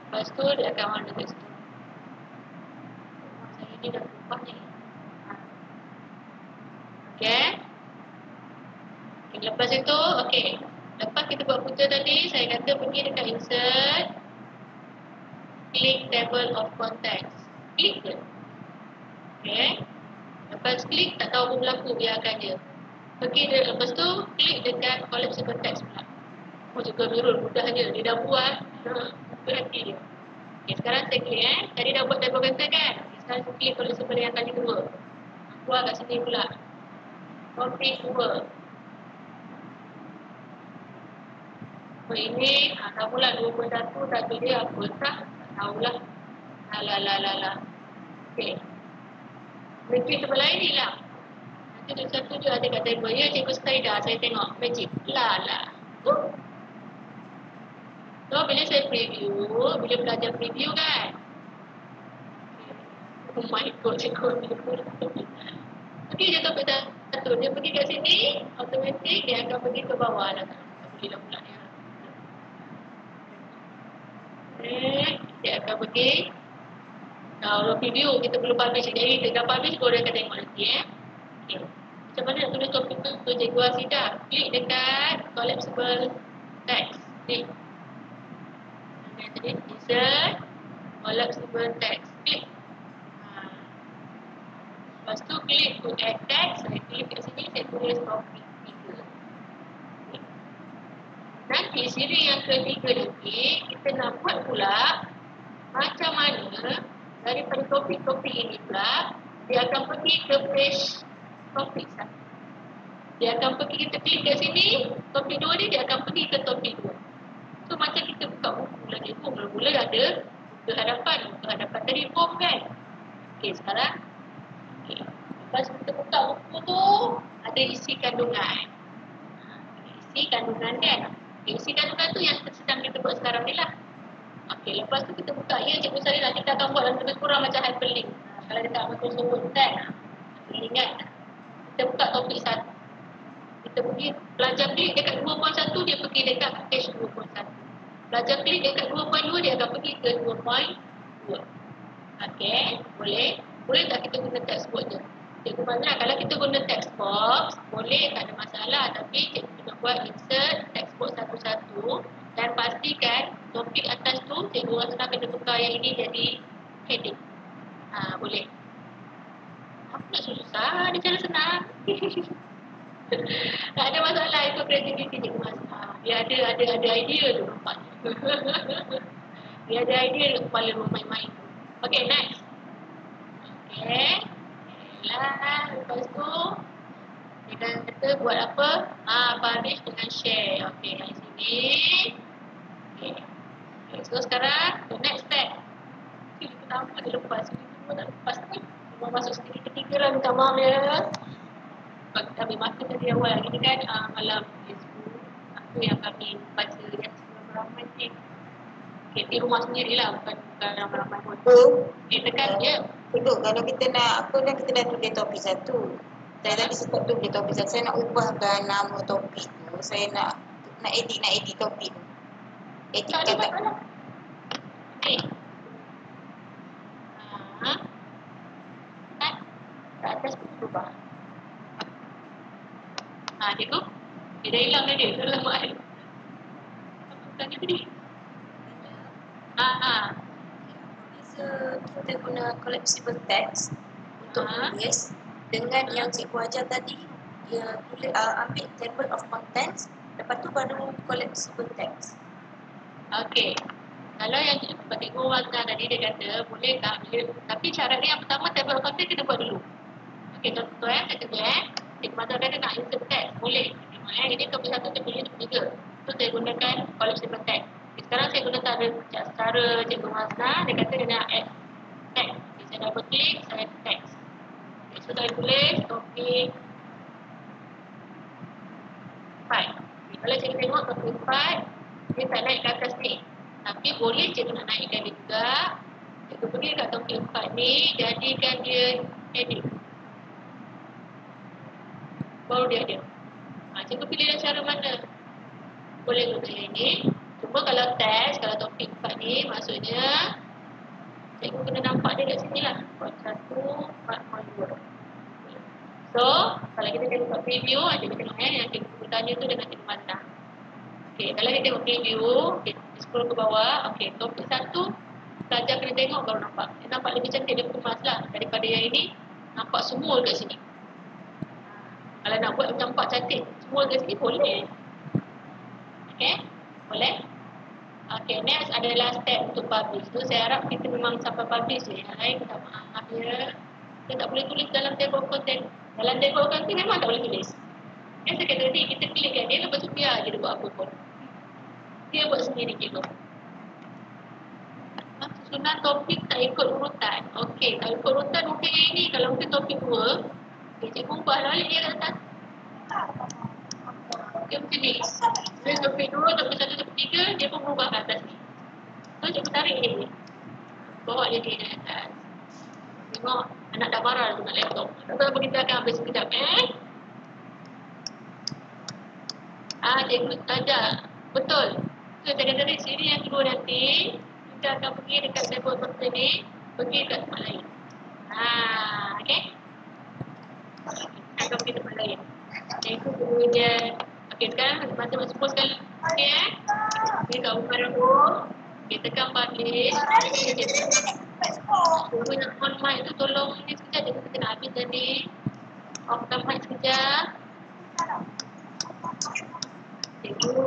Lepas tu dia akan warna kat situ. Saya ni dah lupa ni. Okay. Lepas itu, okay. Lepas kita buat footer tadi, saya kata pergi dekat insert. Klik table of contents. Klik je. Okay. Lepas klik, tak tahu apa berlaku, biarkan je. Pergi dia, lepas tu, klik dekat collectible text pula. Oh, juga Mirul, mudah je. Dia dah buat. Berhenti dia. Okay, sekarang saya klik Tadi dah buat table content kan? Okay, sekarang saya klik collectible yang kali kedua. Keluar kat sini pula. Copy 2. So ini, tahulah 2.1 tajuk dia apa tak? Tak tahulah. Alah. Okay. Repeat table lain ni lah. Nanti satu je ada kat table. Ya, cikgu Saidah, saya tengok. Magic. Lah. So, bila saya preview, bila belajar preview kan? Oh my god, cikgu. Pergi je topik satu. Dia pergi kat sini, automatik dia akan pergi ke bawah lah. Tak boleh lah pula dia. Dia akan pergi. Kalau preview, kita belum publish. Jadi, kita dah publish, korang akan tengok nanti. Okay. Macam mana nak tulis topik tu? So, cikgu Asidah. Klik dekat collapsible text. Klik. Jadi, insert collapsible text. Klik. Lepas tu, klik to add text. Saya klik kat sini, saya tulis topik 3. Nanti, siri yang ketiga nanti, kita nak buat pula macam mana daripada topik-topik ini pula dia akan pergi ke page topik 1. Dia akan pergi, kita klik kat sini, topik 2 ni dia akan pergi ke topik 2. So macam kita buka buku lagi pun mula-mula ada buku hadapan tadi form kan. Okey, sekarang lepas kita buka buku tu ada isi kandungan. Isi kandungan kan. Isi kandungan tu yang sedang kita buat sekarang ni lah. Okey, lepas tu kita buka ya Cikgu Sarina, kita akan buat dalam lebih kurang macam hyperlink. Kalau dekat Microsoft kan. Hyperlink kan. Kita buka topik 1. Kita pergi pelajar klik dekat 2.1 dia pergi dekat page 2.1. Pelajar klik dekat 2.2 dia akan pergi ke 2.2. Okey, boleh. Boleh tak kita guna text box je? Cikgu Mazrah, kalau kita guna text box, boleh, tak ada masalah. Tapi cikgu kena buat insert text box satu-satu dan pastikan topik atas tu cikgu Mazrah kena tukar yang ini jadi heading. Boleh. Apa nak susah? Dia cara senang. Tak ada masalah, itu kreativiti Cikgu Mazrah. Dia ada idea tu nampaknya. Dia ada idea tu kepala main-main. Okay, next. Okay. Lah, lepas tu dia kata buat apa? Publish dengan share. Okay, kat sini. Okay. So sekarang the next step. Sini pertama dia lepas, sini kedua tak lepas ni. Cuma masuk sini ketiga lah, minta maaf ya. Sebab kita ambil masa tadi awal kita kan malam Facebook. Apa yang kami baca yang ramai-ramai ni. Okay, di rumah sendirilah, bukan ramai-ramai pun. Okay, tekan je. Duduk, kalau kita nak apa dah, kita dah tulis topik 1. Saya tadi sempat tulis topik 1. Saya nak ubahkan nama topik tu. Saya nak edit topik tu. Edit Tak ada kata. masalah. Okay. Kan? Kat atas pun berubah. Cikgu. Dia dah hilang dah dia. Dah lama air. Apa tanya tadi? Bisa kita guna collapsible text untuk tulis dengan yang cikgu ajar tadi, dia tulis ambil table of contents, lepas tu baru collapsible text. Okey. Kalau yang cikgu Mazrah tadi dia kata boleh tak ambil, tapi syarat dia yang pertama table of content kena buat dulu. Okey, contoh kata cikgu Mazrah kata nak insert text, boleh. Tengok ini topik 1, topik 2, topik 3. Tu saya gunakan collapsible text. Sekarang saya guna cara cikgu Mazrah, dia kata dia nak add text. Okay, saya double klik, saya add text. Okay, so saya tulis topik 5. Okay, kalau cikgu tengok topik 5, dia tak naik ke atas ni. Tapi boleh cikgu nak naikkan dia juga. Cikgu pergi kat topik 4 ni, jadikan dia edit. Baru dia ada. Cikgu pilih cara mana? Boleh guna yang ni. Cuma kalau test, kalau topik 4 ni, maksudnya cikgu kena nampak dia kat sini lah. 1, 4.2. So, kalau kita tengok kat preview, cikgu tengok yang cikgu tanya tu dengan cikgu Mazrah. Okay, kalau kita tengok preview, kita scroll ke bawah. Okay, topik 1, pelajar kena tengok baru nampak. Dia nampak lebih cantik, lebih kemas lah. Daripada yang ini, nampak semua kat sini. Kalau nak buat nampak cantik semua kat sini, boleh. Okay, boleh. Okay, next adalah step untuk publish. So, saya harap kita memang sampai publish je. Yang lain, minta maaf ya. Kita tak boleh tulis dalam table content. Dalam table content memang tak boleh tulis. Yang saya kata tadi, kita klik kat dia, lepas tu biar je dia buat apa pun. Dia buat sendiri gitu. Susunan topik tak ikut urutan. Okey, tak ikut urutan mungkin yang ini. Kalau mungkin topik 2, cikgu ubah balik dia kat atas. Dia macam ni. Dia topik 2, topik 1, topik 3, dia pun berubah kat atas ni. So, cikgu tarik dia ni. Bawa dia di atas. Tengok, anak dah marah tu nak laptop. Lepas kita akan habis sekejap cikgu ajar. Betul. So, saya kata dari sini yang kedua nanti, kita akan pergi dekat table content ni, pergi kat tempat lain. Okey. Kita akan pergi tempat lain. Cikgu kemudian, okey sekarang masuk semua sekali. Okey Okey, kat rumah dulu. Okey, tekan publish. Cikgu nak on mic tu tolong ni sekejap. Cikgu kita nak habis tadi. Offkan mic sekejap. Cikgu.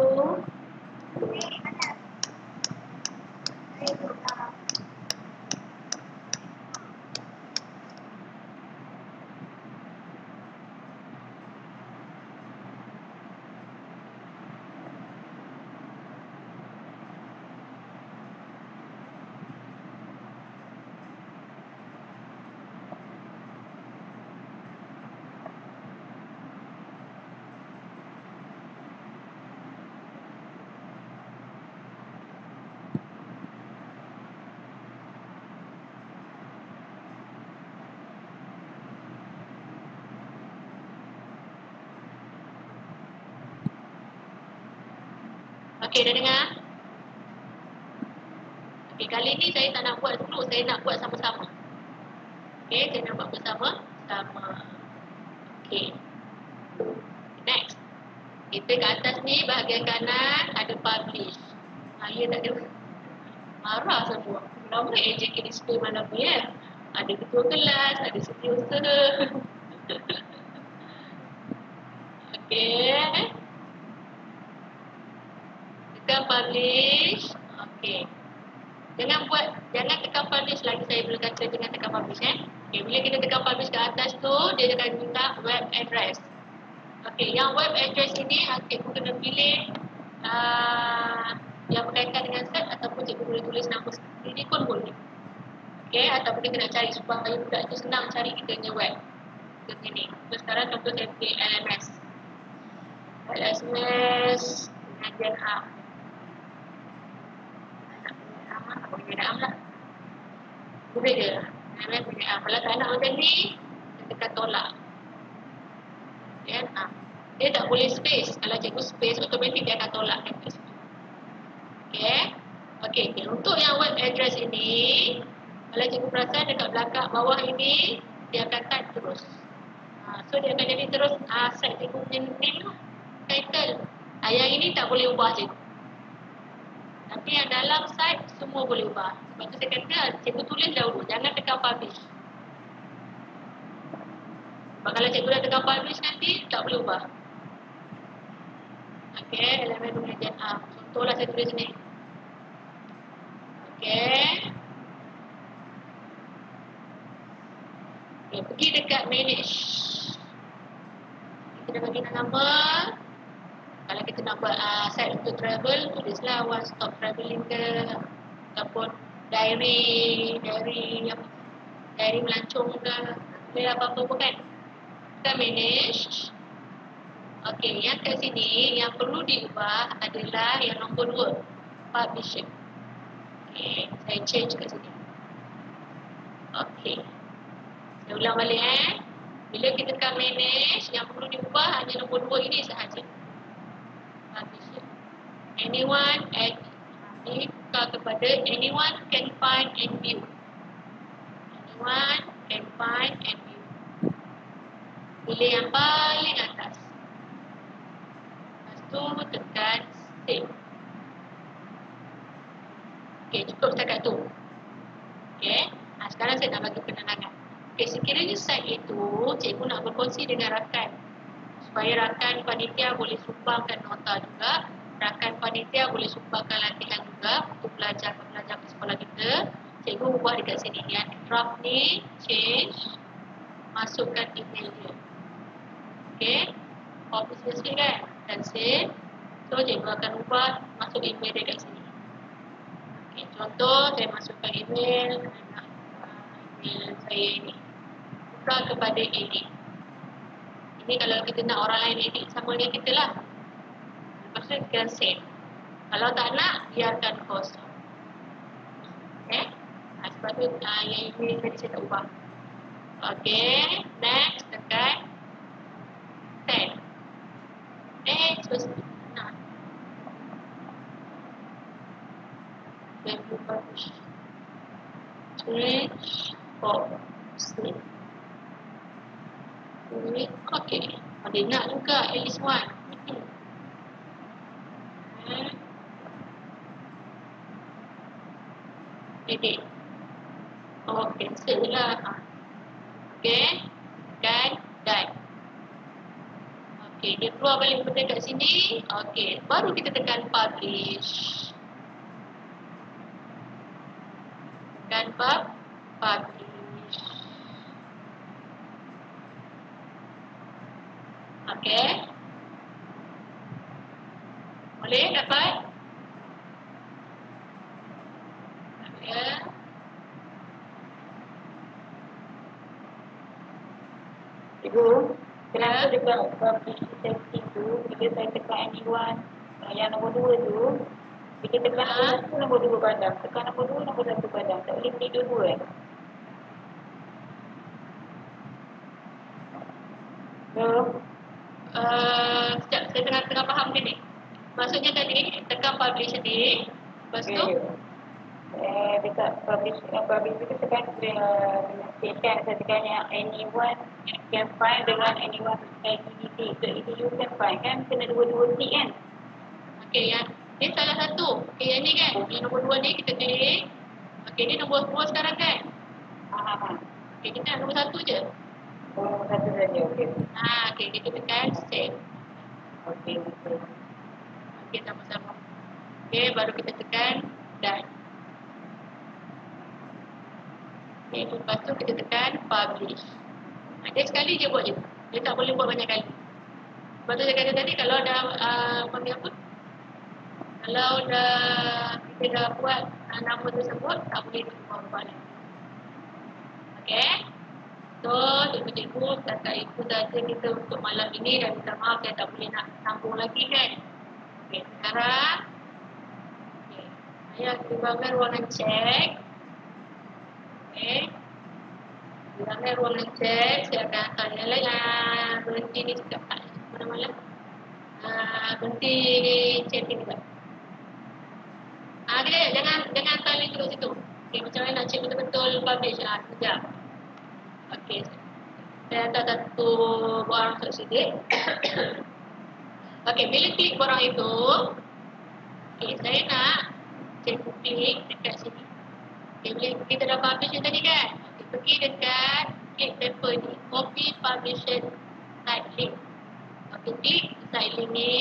Okey, dah dengar? Okey, kali ni saya tak nak buat dulu, saya nak buat sama-sama. Okey, saya nak buat bersama-sama. Okey. Next. Kita kat atas ni bahagian kanan ada publish. Ya tak ada. Marah semua. Kenapa AJK display mana ni ya? Ada ketua kelas, ada setiausaha. Okey. Tekan publish. Okey. Jangan tekan publish lagi, saya belum kata jangan tekan publish Okey, bila kita tekan publish ke atas tu, dia akan minta web address. Okey, yang web address ini cikgu kena pilih yang berkaitan dengan set ataupun cikgu boleh tulis nama sendiri pun boleh. Okey, ataupun kita nak cari supaya budak tu senang cari kita punya web. Ke sini. So sekarang contoh saya pilih LMS. LMS pengajian am. Apa pengajian am lah. Boleh je. LMS pengajian am. Kalau tak nak macam ni, kita tekan tolak. Pengajian am. Dia tak boleh space. Kalau cikgu space, automatik dia akan tolak kat situ. Okey. Okey. Untuk yang web address ini, kalau cikgu perasan dekat belakang bawah ini, dia akan type terus. So dia akan jadi terus set cikgu punya name lah. Title. Yang ini tak boleh ubah cikgu. Tapi yang dalam site semua boleh ubah. Sebab tu saya kata cikgu tulis dahulu. Jangan tekan publish. Sebab kalau cikgu dah tekan publish nanti tak boleh ubah. Okey, elemen pengajian am. Contohlah saya tulis ni. Okey. Okay, pergi dekat manage. Kita dah bagi nama. Kalau kita nak buat site untuk travel, tulislah one stop travelling ke ataupun diary melancong ke. Boleh apa-apa pun kan. Kita manage. Okey, yang kat sini yang perlu diubah adalah yang nombor 2, publisher. Okey, saya change kat sini. Okey. Saya ulang balik Bila kita tekan manage, yang perlu diubah hanya nombor 2 ini sahaja. Publisher. Anyone ini buka kepada anyone can find and view. Anyone can find and view. Pilih yang paling atas. Lepas tu tekan save. Okey, cukup setakat tu. Okey, sekarang saya nak bagi penerangan. Okey, sekiranya site itu cikgu nak berkongsi dengan rakan supaya rakan panitia boleh sumbangkan nota juga, rakan panitia boleh sumbangkan latihan juga untuk belajar ke sekolah kita. Cikgu buat dekat sini yang draft ni, change, masukkan email dia. Okey, copy sikit kan, dan save. So cikgu akan ubah masuk email dia kat sini. Okey, contoh saya masukkan email saya ini. Buka kepada edit. Ini kalau kita nak orang lain edit sama dengan kita lah. Lepas tu kita save. Kalau tak nak, biarkan kosong. Okay. Sebab tu yang ini tadi saya tak ubah. Okay. Next, tekan send. Next, nah. Then publish. Change. Save. Okay. Dia nak juga at least one. Edit. Cancel lah. Okay. Dan. Okay, dia keluar balik benda kat sini. Okay, baru kita tekan publish. Dan publish. Okay. Boleh dapat? Ya. Ibu, kenapa dekat publish setting tu, bila saya tekan anyone, yang nombor 2 tu, bila tekan nombor 2 padam. Tekan nombor 2, nombor 1 padam. Tak boleh pilih dua-dua So, sekejap, saya tengah faham ke ni? Maksudnya tadi tekan publish tadi. Lepas tu dekat publish itu tekan dengan station, saya tekan yang anyone can find dengan anyone activity. So if you can find kan kena dua-dua tick kan. Okey, yang ni salah satu. Okey, yang ni kan. Yang nombor 2 ni kita klik. Okey, ni nombor 2 sekarang kan. Okey, kita nak nombor 1 je. Oh, nombor 1 saja. Okey. Okey, kita tekan save. Okey. Okey, sama-sama. Okey, baru kita tekan done. Okey, lepas tu kita tekan publish. Dia sekali je buat je. Dia tak boleh buat banyak kali. Lepas tu saya kata tadi kalau dah panggil apa? Kalau kita dah buat nama tersebut, tak boleh berubah lagi. Okey. So, cikgu-cikgu kata itu saja kita untuk malam ini dan minta maaf saya tak boleh nak sambung lagi kan. Okey, sekarang ayah timbangan ruangan cek. Okey. Timbangan ruangan cek, saya akan tanya lah berhenti ni sekejap mana-mana. Berhenti chatting juga. Dia jangan tali terus situ. Okey, macam mana nak cek betul-betul publish sekejap. Okey. Saya ada satu barang sedikit. Okey, bila klik barang itu, okey, saya nak klik dekat sini. Okey, bila kita dah publish yang tadi kan? Okey, pergi dekat klik paper ni, copy publisher site link. Okey, klik site link ni.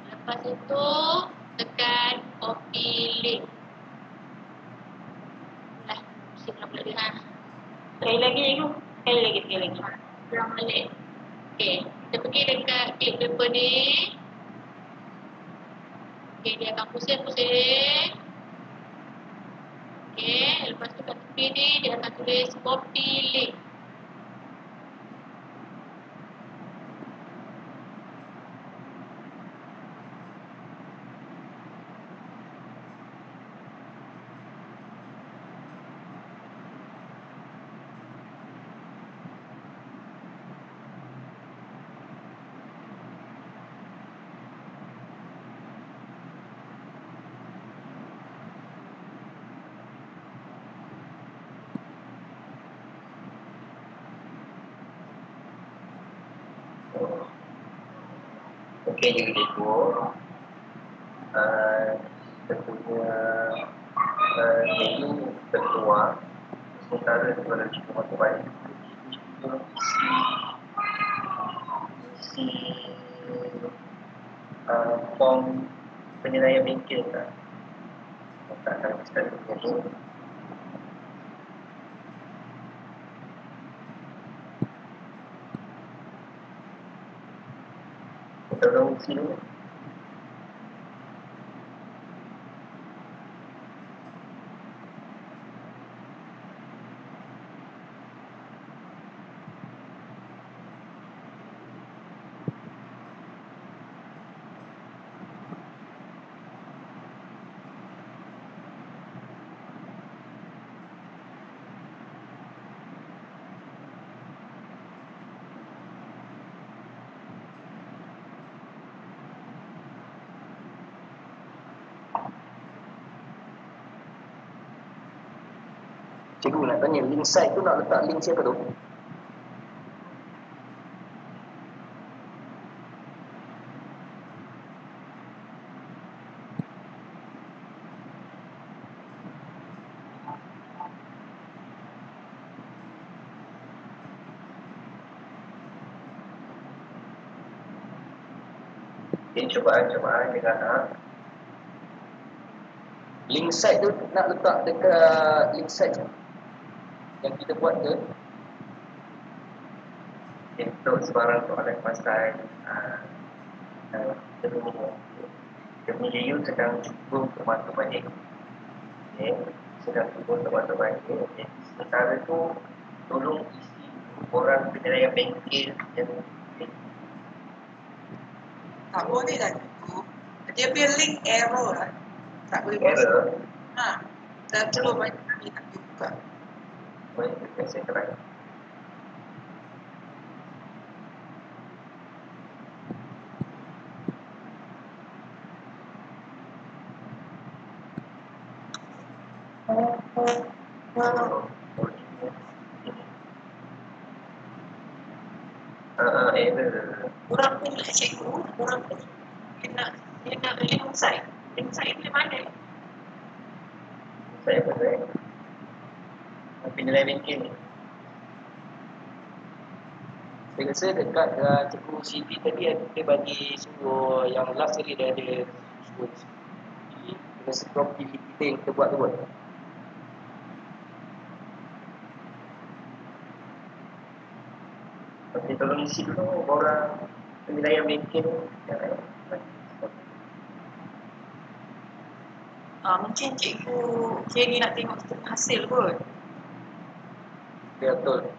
Lepas itu tekan copy link. Lah, mesti nak boleh lihat. Sekali lagi cikgu. Sekali lagi. Ulang balik. Okey, kita pergi dekat klik paper ni. Okey, dia akan pusing. Okey, lepas tu kat tepi ni dia akan tulis copy link. Okey, cikgu. Tentunya cikgu ketua sementara kepada cikgu matematik isi form penilaian bengkel tak? Tak akan sekali jadi. Kita ulang isi dulu. Cikgu nak tanya, link site tu nak letak link siapa tu? Ini cubaan dengan Link site tu nak letak dekat link site yang kita buat ke? untuk sebarang soalan pasal Demi sedang cuba untuk masuk balik. Okay. Sedang cuba untuk masuk balik. Okay. Sementara tu tolong isi orang penilaian bengkel yang Tak boleh lah itu. Dia punya link error lah. Tak boleh error. Dah cuba banyak kali nak buka. Boleh saya try. Error. Orang pun lah cikgu, orang pun Dia nak link site. Link site di mana? Saya betul. Penilaian ranking ni. Saya rasa dekat cikgu CV tadi dia bagi semua yang last sekali dia ada semua di situ. Jadi dengan sebelum kita yang kita buat tu pun. Tapi tolong isi dulu orang penilaian ranking. mungkin cikgu Jenny nak tengok hasil kot. Ya betul.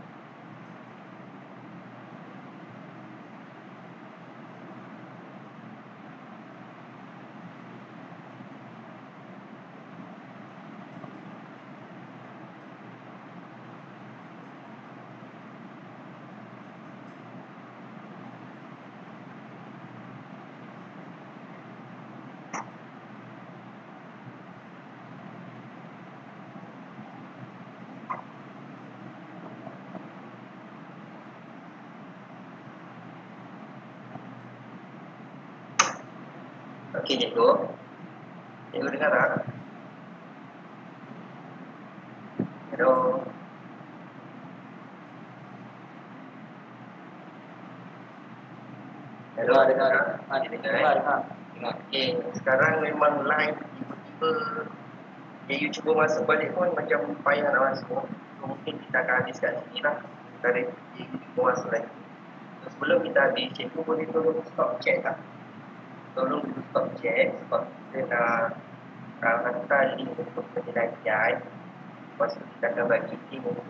Okey, cikgu. Cikgu dengar tak? Hello. Hello, Dengar. dengar. Okey, sekarang memang live tiba-tiba you cuba masuk balik pun macam payah nak masuk. So, mungkin kita akan habis kat sini lah. Tarik you cuba masuk lagi. So, sebelum kita habis, cikgu boleh tolong stop chat tak? Tolong dulu stop chat sebab kita nak hantar link untuk penilaian. Lepas tu kita akan bagi link untuk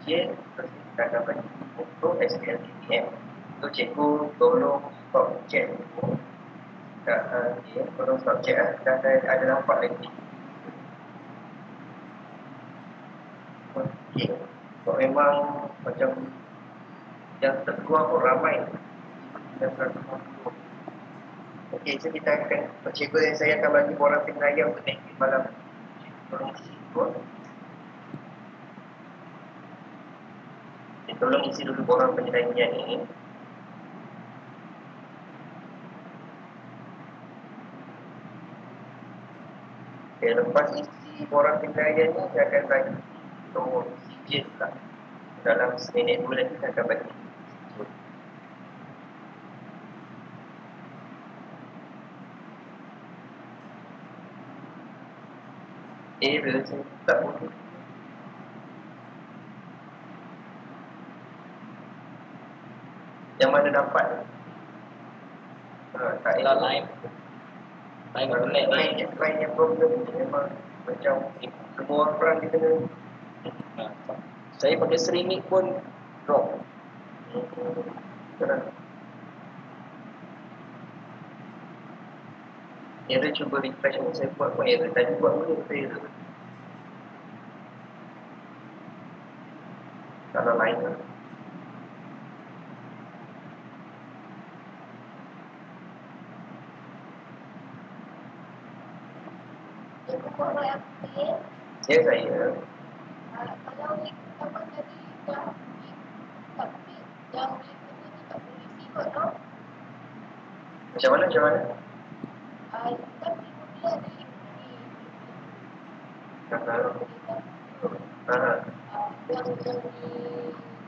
chat. Lepas tu kita akan bagi link untuk SPLTPM. So, cikgu tolong stop chat dulu. Okay, tolong stop chat lah. Dah ada nampak lagi. Okay. So, memang macam yang terkeluar pun ramai. Yang terkeluar. Okey, so kita akan cikgu dan saya akan bagi borang penilaian untuk next week malam. Tolong isi dulu. Tolong isi dulu borang penilaian ni. Okay, lepas isi borang penilaian ni, saya akan bagi untuk CJ pula. Dalam seminit dulu lagi, saya akan bagi. Bila saya tak boleh. Yang mana dapat? Tak Kalau lain internet ni. Lain yang problem ni memang macam semua orang kita kena. Saya pakai streaming pun drop. Error cuba refresh ni saya buat pun error. Tadi buat dulu error. Kalau lain lah. Cikgu boleh update. Ya saya. Kalau link apa tadi dah update, dah boleh benda tu tak boleh isi kot tau. Macam mana? Kan cikgu bila ada link ni.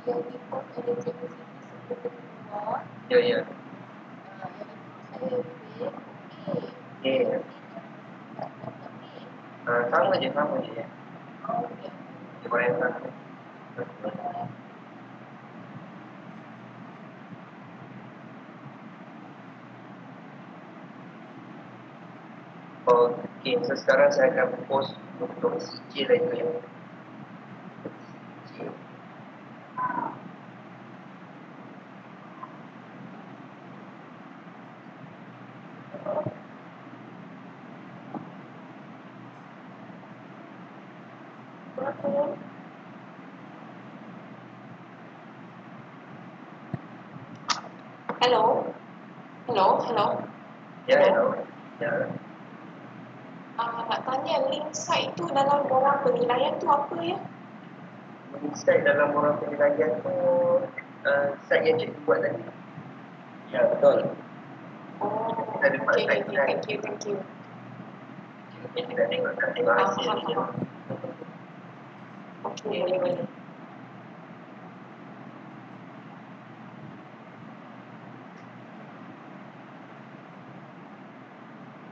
Yang di post oleh cikgu sini sebelum keluar. Ya. Saya update, okey. Ya. Sama je. Okey. Cuba yang sama. Okey, so sekarang saya akan post untuk CJ lagi ya. CJ. Hello. Ya, hello. Ya. Nak tanya link site tu dalam orang penilaian tu apa ya? Site dalam orang penilaian tu site yang cikgu buat tadi. Ya, betul. Oh, Kita ada buat okay, site okay, kan. thank you. Kita tengok hasil dia. Okay, boleh.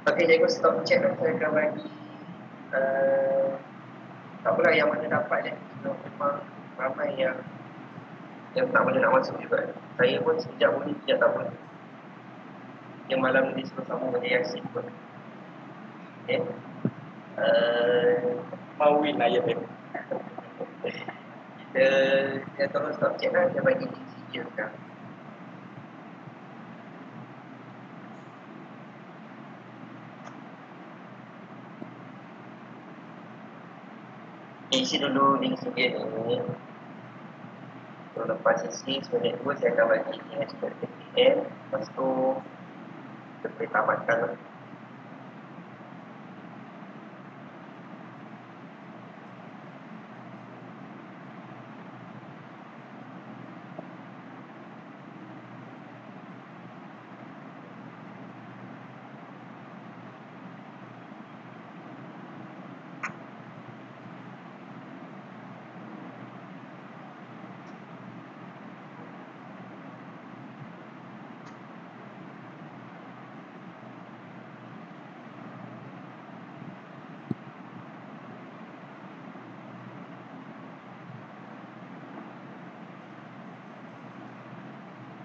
Okay, cikgu stop check lah. Saya akan bagi tak apalah yang mana dapat so, memang ramai yang tak boleh nak masuk juga. Saya pun sekejap boleh, sekejap tak boleh. Yang malam ni disuruh sama dengan Yasin pun. Okay. Mau win lah ya, Ben. Kita tolong stop check lah. Saya bagi link CJ sekarang. Isi dulu link CJ ni. So, lepas isi sebenarnya 2 saya akan bagi link SPTN. Lepas tu kita boleh tamatkan lah.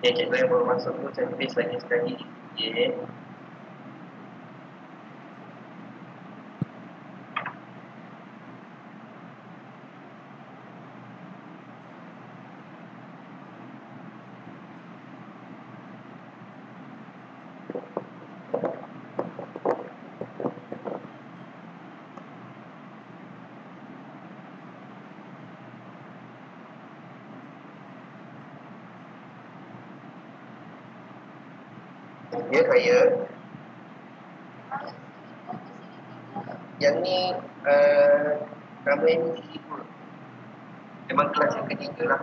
Okay, cikgu yang baru masuk tu saya tulis lagi sekali. Okay. Ya, saya. Yang ni nama ini memang kelas yang ketiga lah.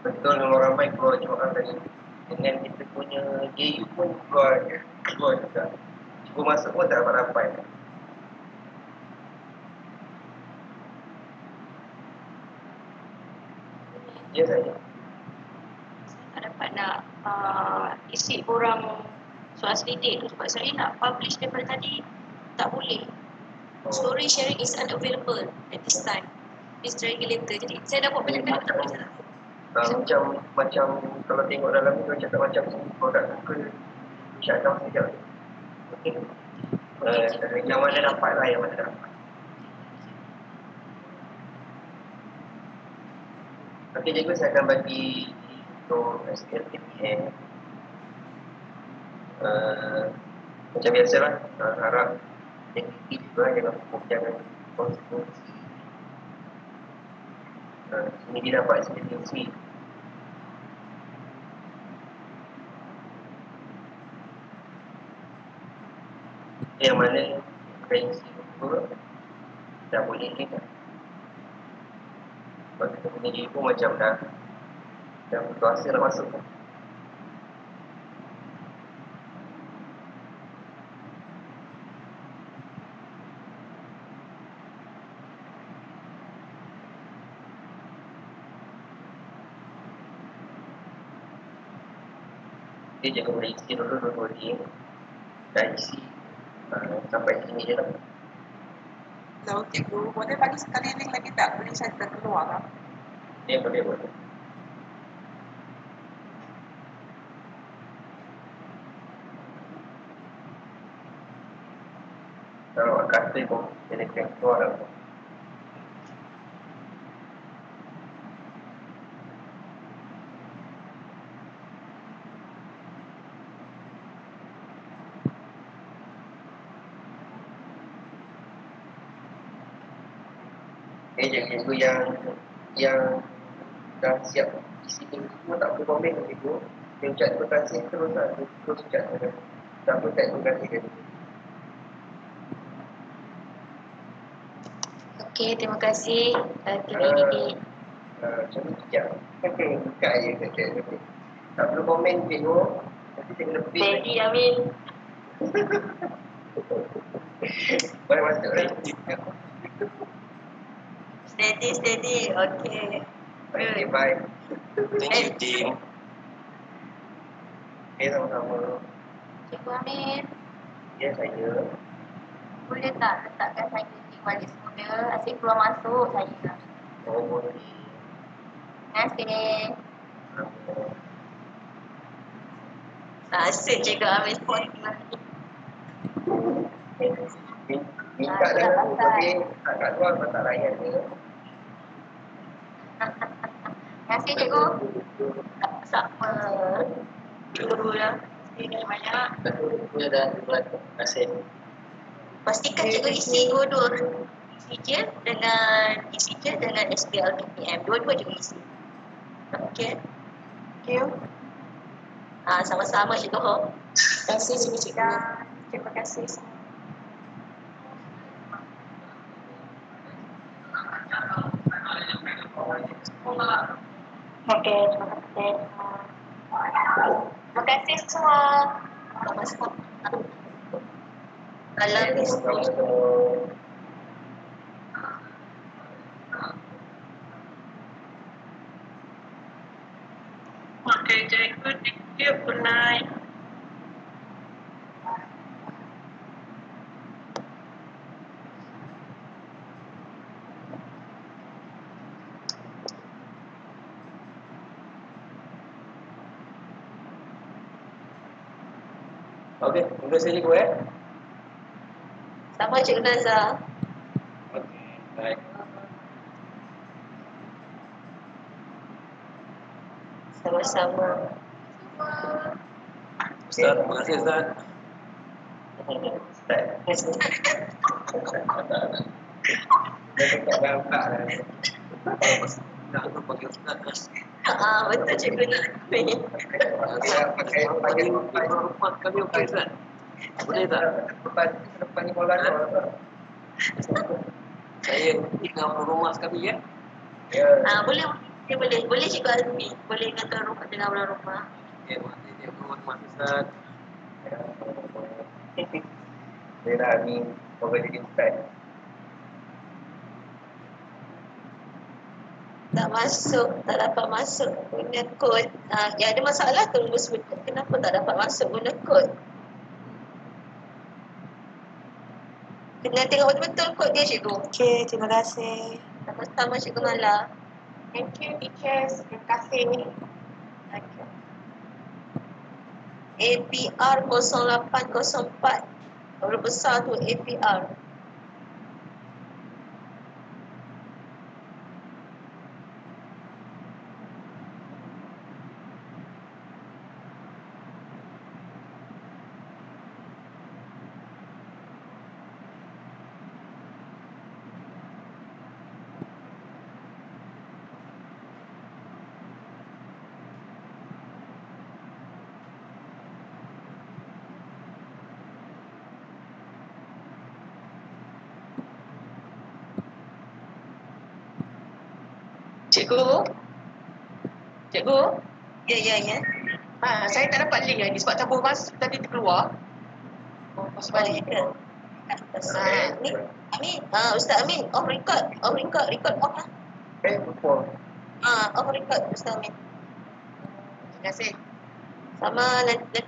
Betul memang ramai keluar juara tadi. Dengan kita punya JU pun keluar juga. Cikgu masuk pun tak dapat-dapat. Ya saya. Saya tak dapat nak isi orang soal selidik tu sebab saya nak publish daripada tadi tak boleh. Story sharing is unavailable at this time. Please try again later. Jadi saya dah buat banyak kali tak boleh. Macam kalau tengok dalam ni cakap macam produk Google shutdown sekejap. Okay. Yang mana dapat lah, yang mana dapat. Okey, cikgu saya akan bagi untuk SPLTPN. Macam biasalah, harap aktiviti juga jangan pupuk, jangan konsumsi. Sini dia dapat SPLTPN. Yang mana referensi Google dah boleh link lah. Sebab kita punya diri pun macam dah berkuasa nak masuk. Dia jangan boleh isi dulu dua ni. Dah isi sampai sini je lah. Kalau cikgu, boleh bagi sekali link lagi tak? Boleh saya terkeluar lah. Dia boleh. Kalau kata pun dia akan keluar lah. Cikgu yang dah siap isi minggu tu tak perlu komen ke cikgu. Dia ucap terima kasih terus lah. Dia terus ucap tak perlu tak terima kasih ke cikgu. Okey, terima kasih Tinggi Didik. Macam ni sekejap. Buka je kat lebih. Tak perlu komen cikgu. Nanti cikgu lebih. Steady Amin. Boleh masuk lagi. Steady. Okey. Okay, bye. Thank you, Tim. Okay, sama-sama. Cikgu Amin, Ya, saya. boleh tak letakkan saya di balik semula? Asyik keluar masuk saya. Oh, boleh. Terima kasih. Asyik Cikgu Amin sport. Minta dalam tu, tapi tak keluar mata layan ni. Terima kasih Cikgu. Sama. Cikgu lah. Ini banyak. Dia dah buat. Terima kasih. Pastikan cikgu isi dua-dua. Isi je dengan SPL KPM. Dua-dua cikgu isi. Okey. Thank you. Sama-sama cikgu Ho. Terima kasih cikgu. Terima kasih. Okey, terima kasih. Terima kasih semua. Sama-sama. Dalam Sama-sama. Okey, cikgu. Thank you. Good night. Okey, terima kasih cikgu sama Cikgu Nazar. Okey, baik. Sama-sama. Ustaz, terima kasih Ustaz. Dia tak nampak lah. Nak tu pakai Ustaz. Betul Cikgu Nazar. Pakai Rumah kami okey Ustaz. Boleh tak? Depan ni bola tu. Saya tinggal rumah kami ya. Ya. Boleh. Boleh Cikgu Azmi. Boleh ingatkan rumah dengan orang rumah. Okey, terima kasih cikgu. Terima kasih Ustaz. Dia dah ni moga jadi ustaz. Tak dapat masuk guna kod. Yang ada masalah tunggu sebentar. Kenapa tak dapat masuk guna kod? Kena tengok betul-betul kod dia cikgu. Okey, terima kasih. Sama-sama Cikgu Mala. Thank you, teachers. Terima kasih. Okay. APR 0804. Huruf besar tu APR. Cikgu? Cikgu? Ya. Saya tak dapat link lagi sebab tabur masuk tadi terkeluar. Masuk balik. Ni, Amin. Ustaz Amin, off record. Record off lah. Betul. Off record Ustaz Amin. Terima kasih. Sama nanti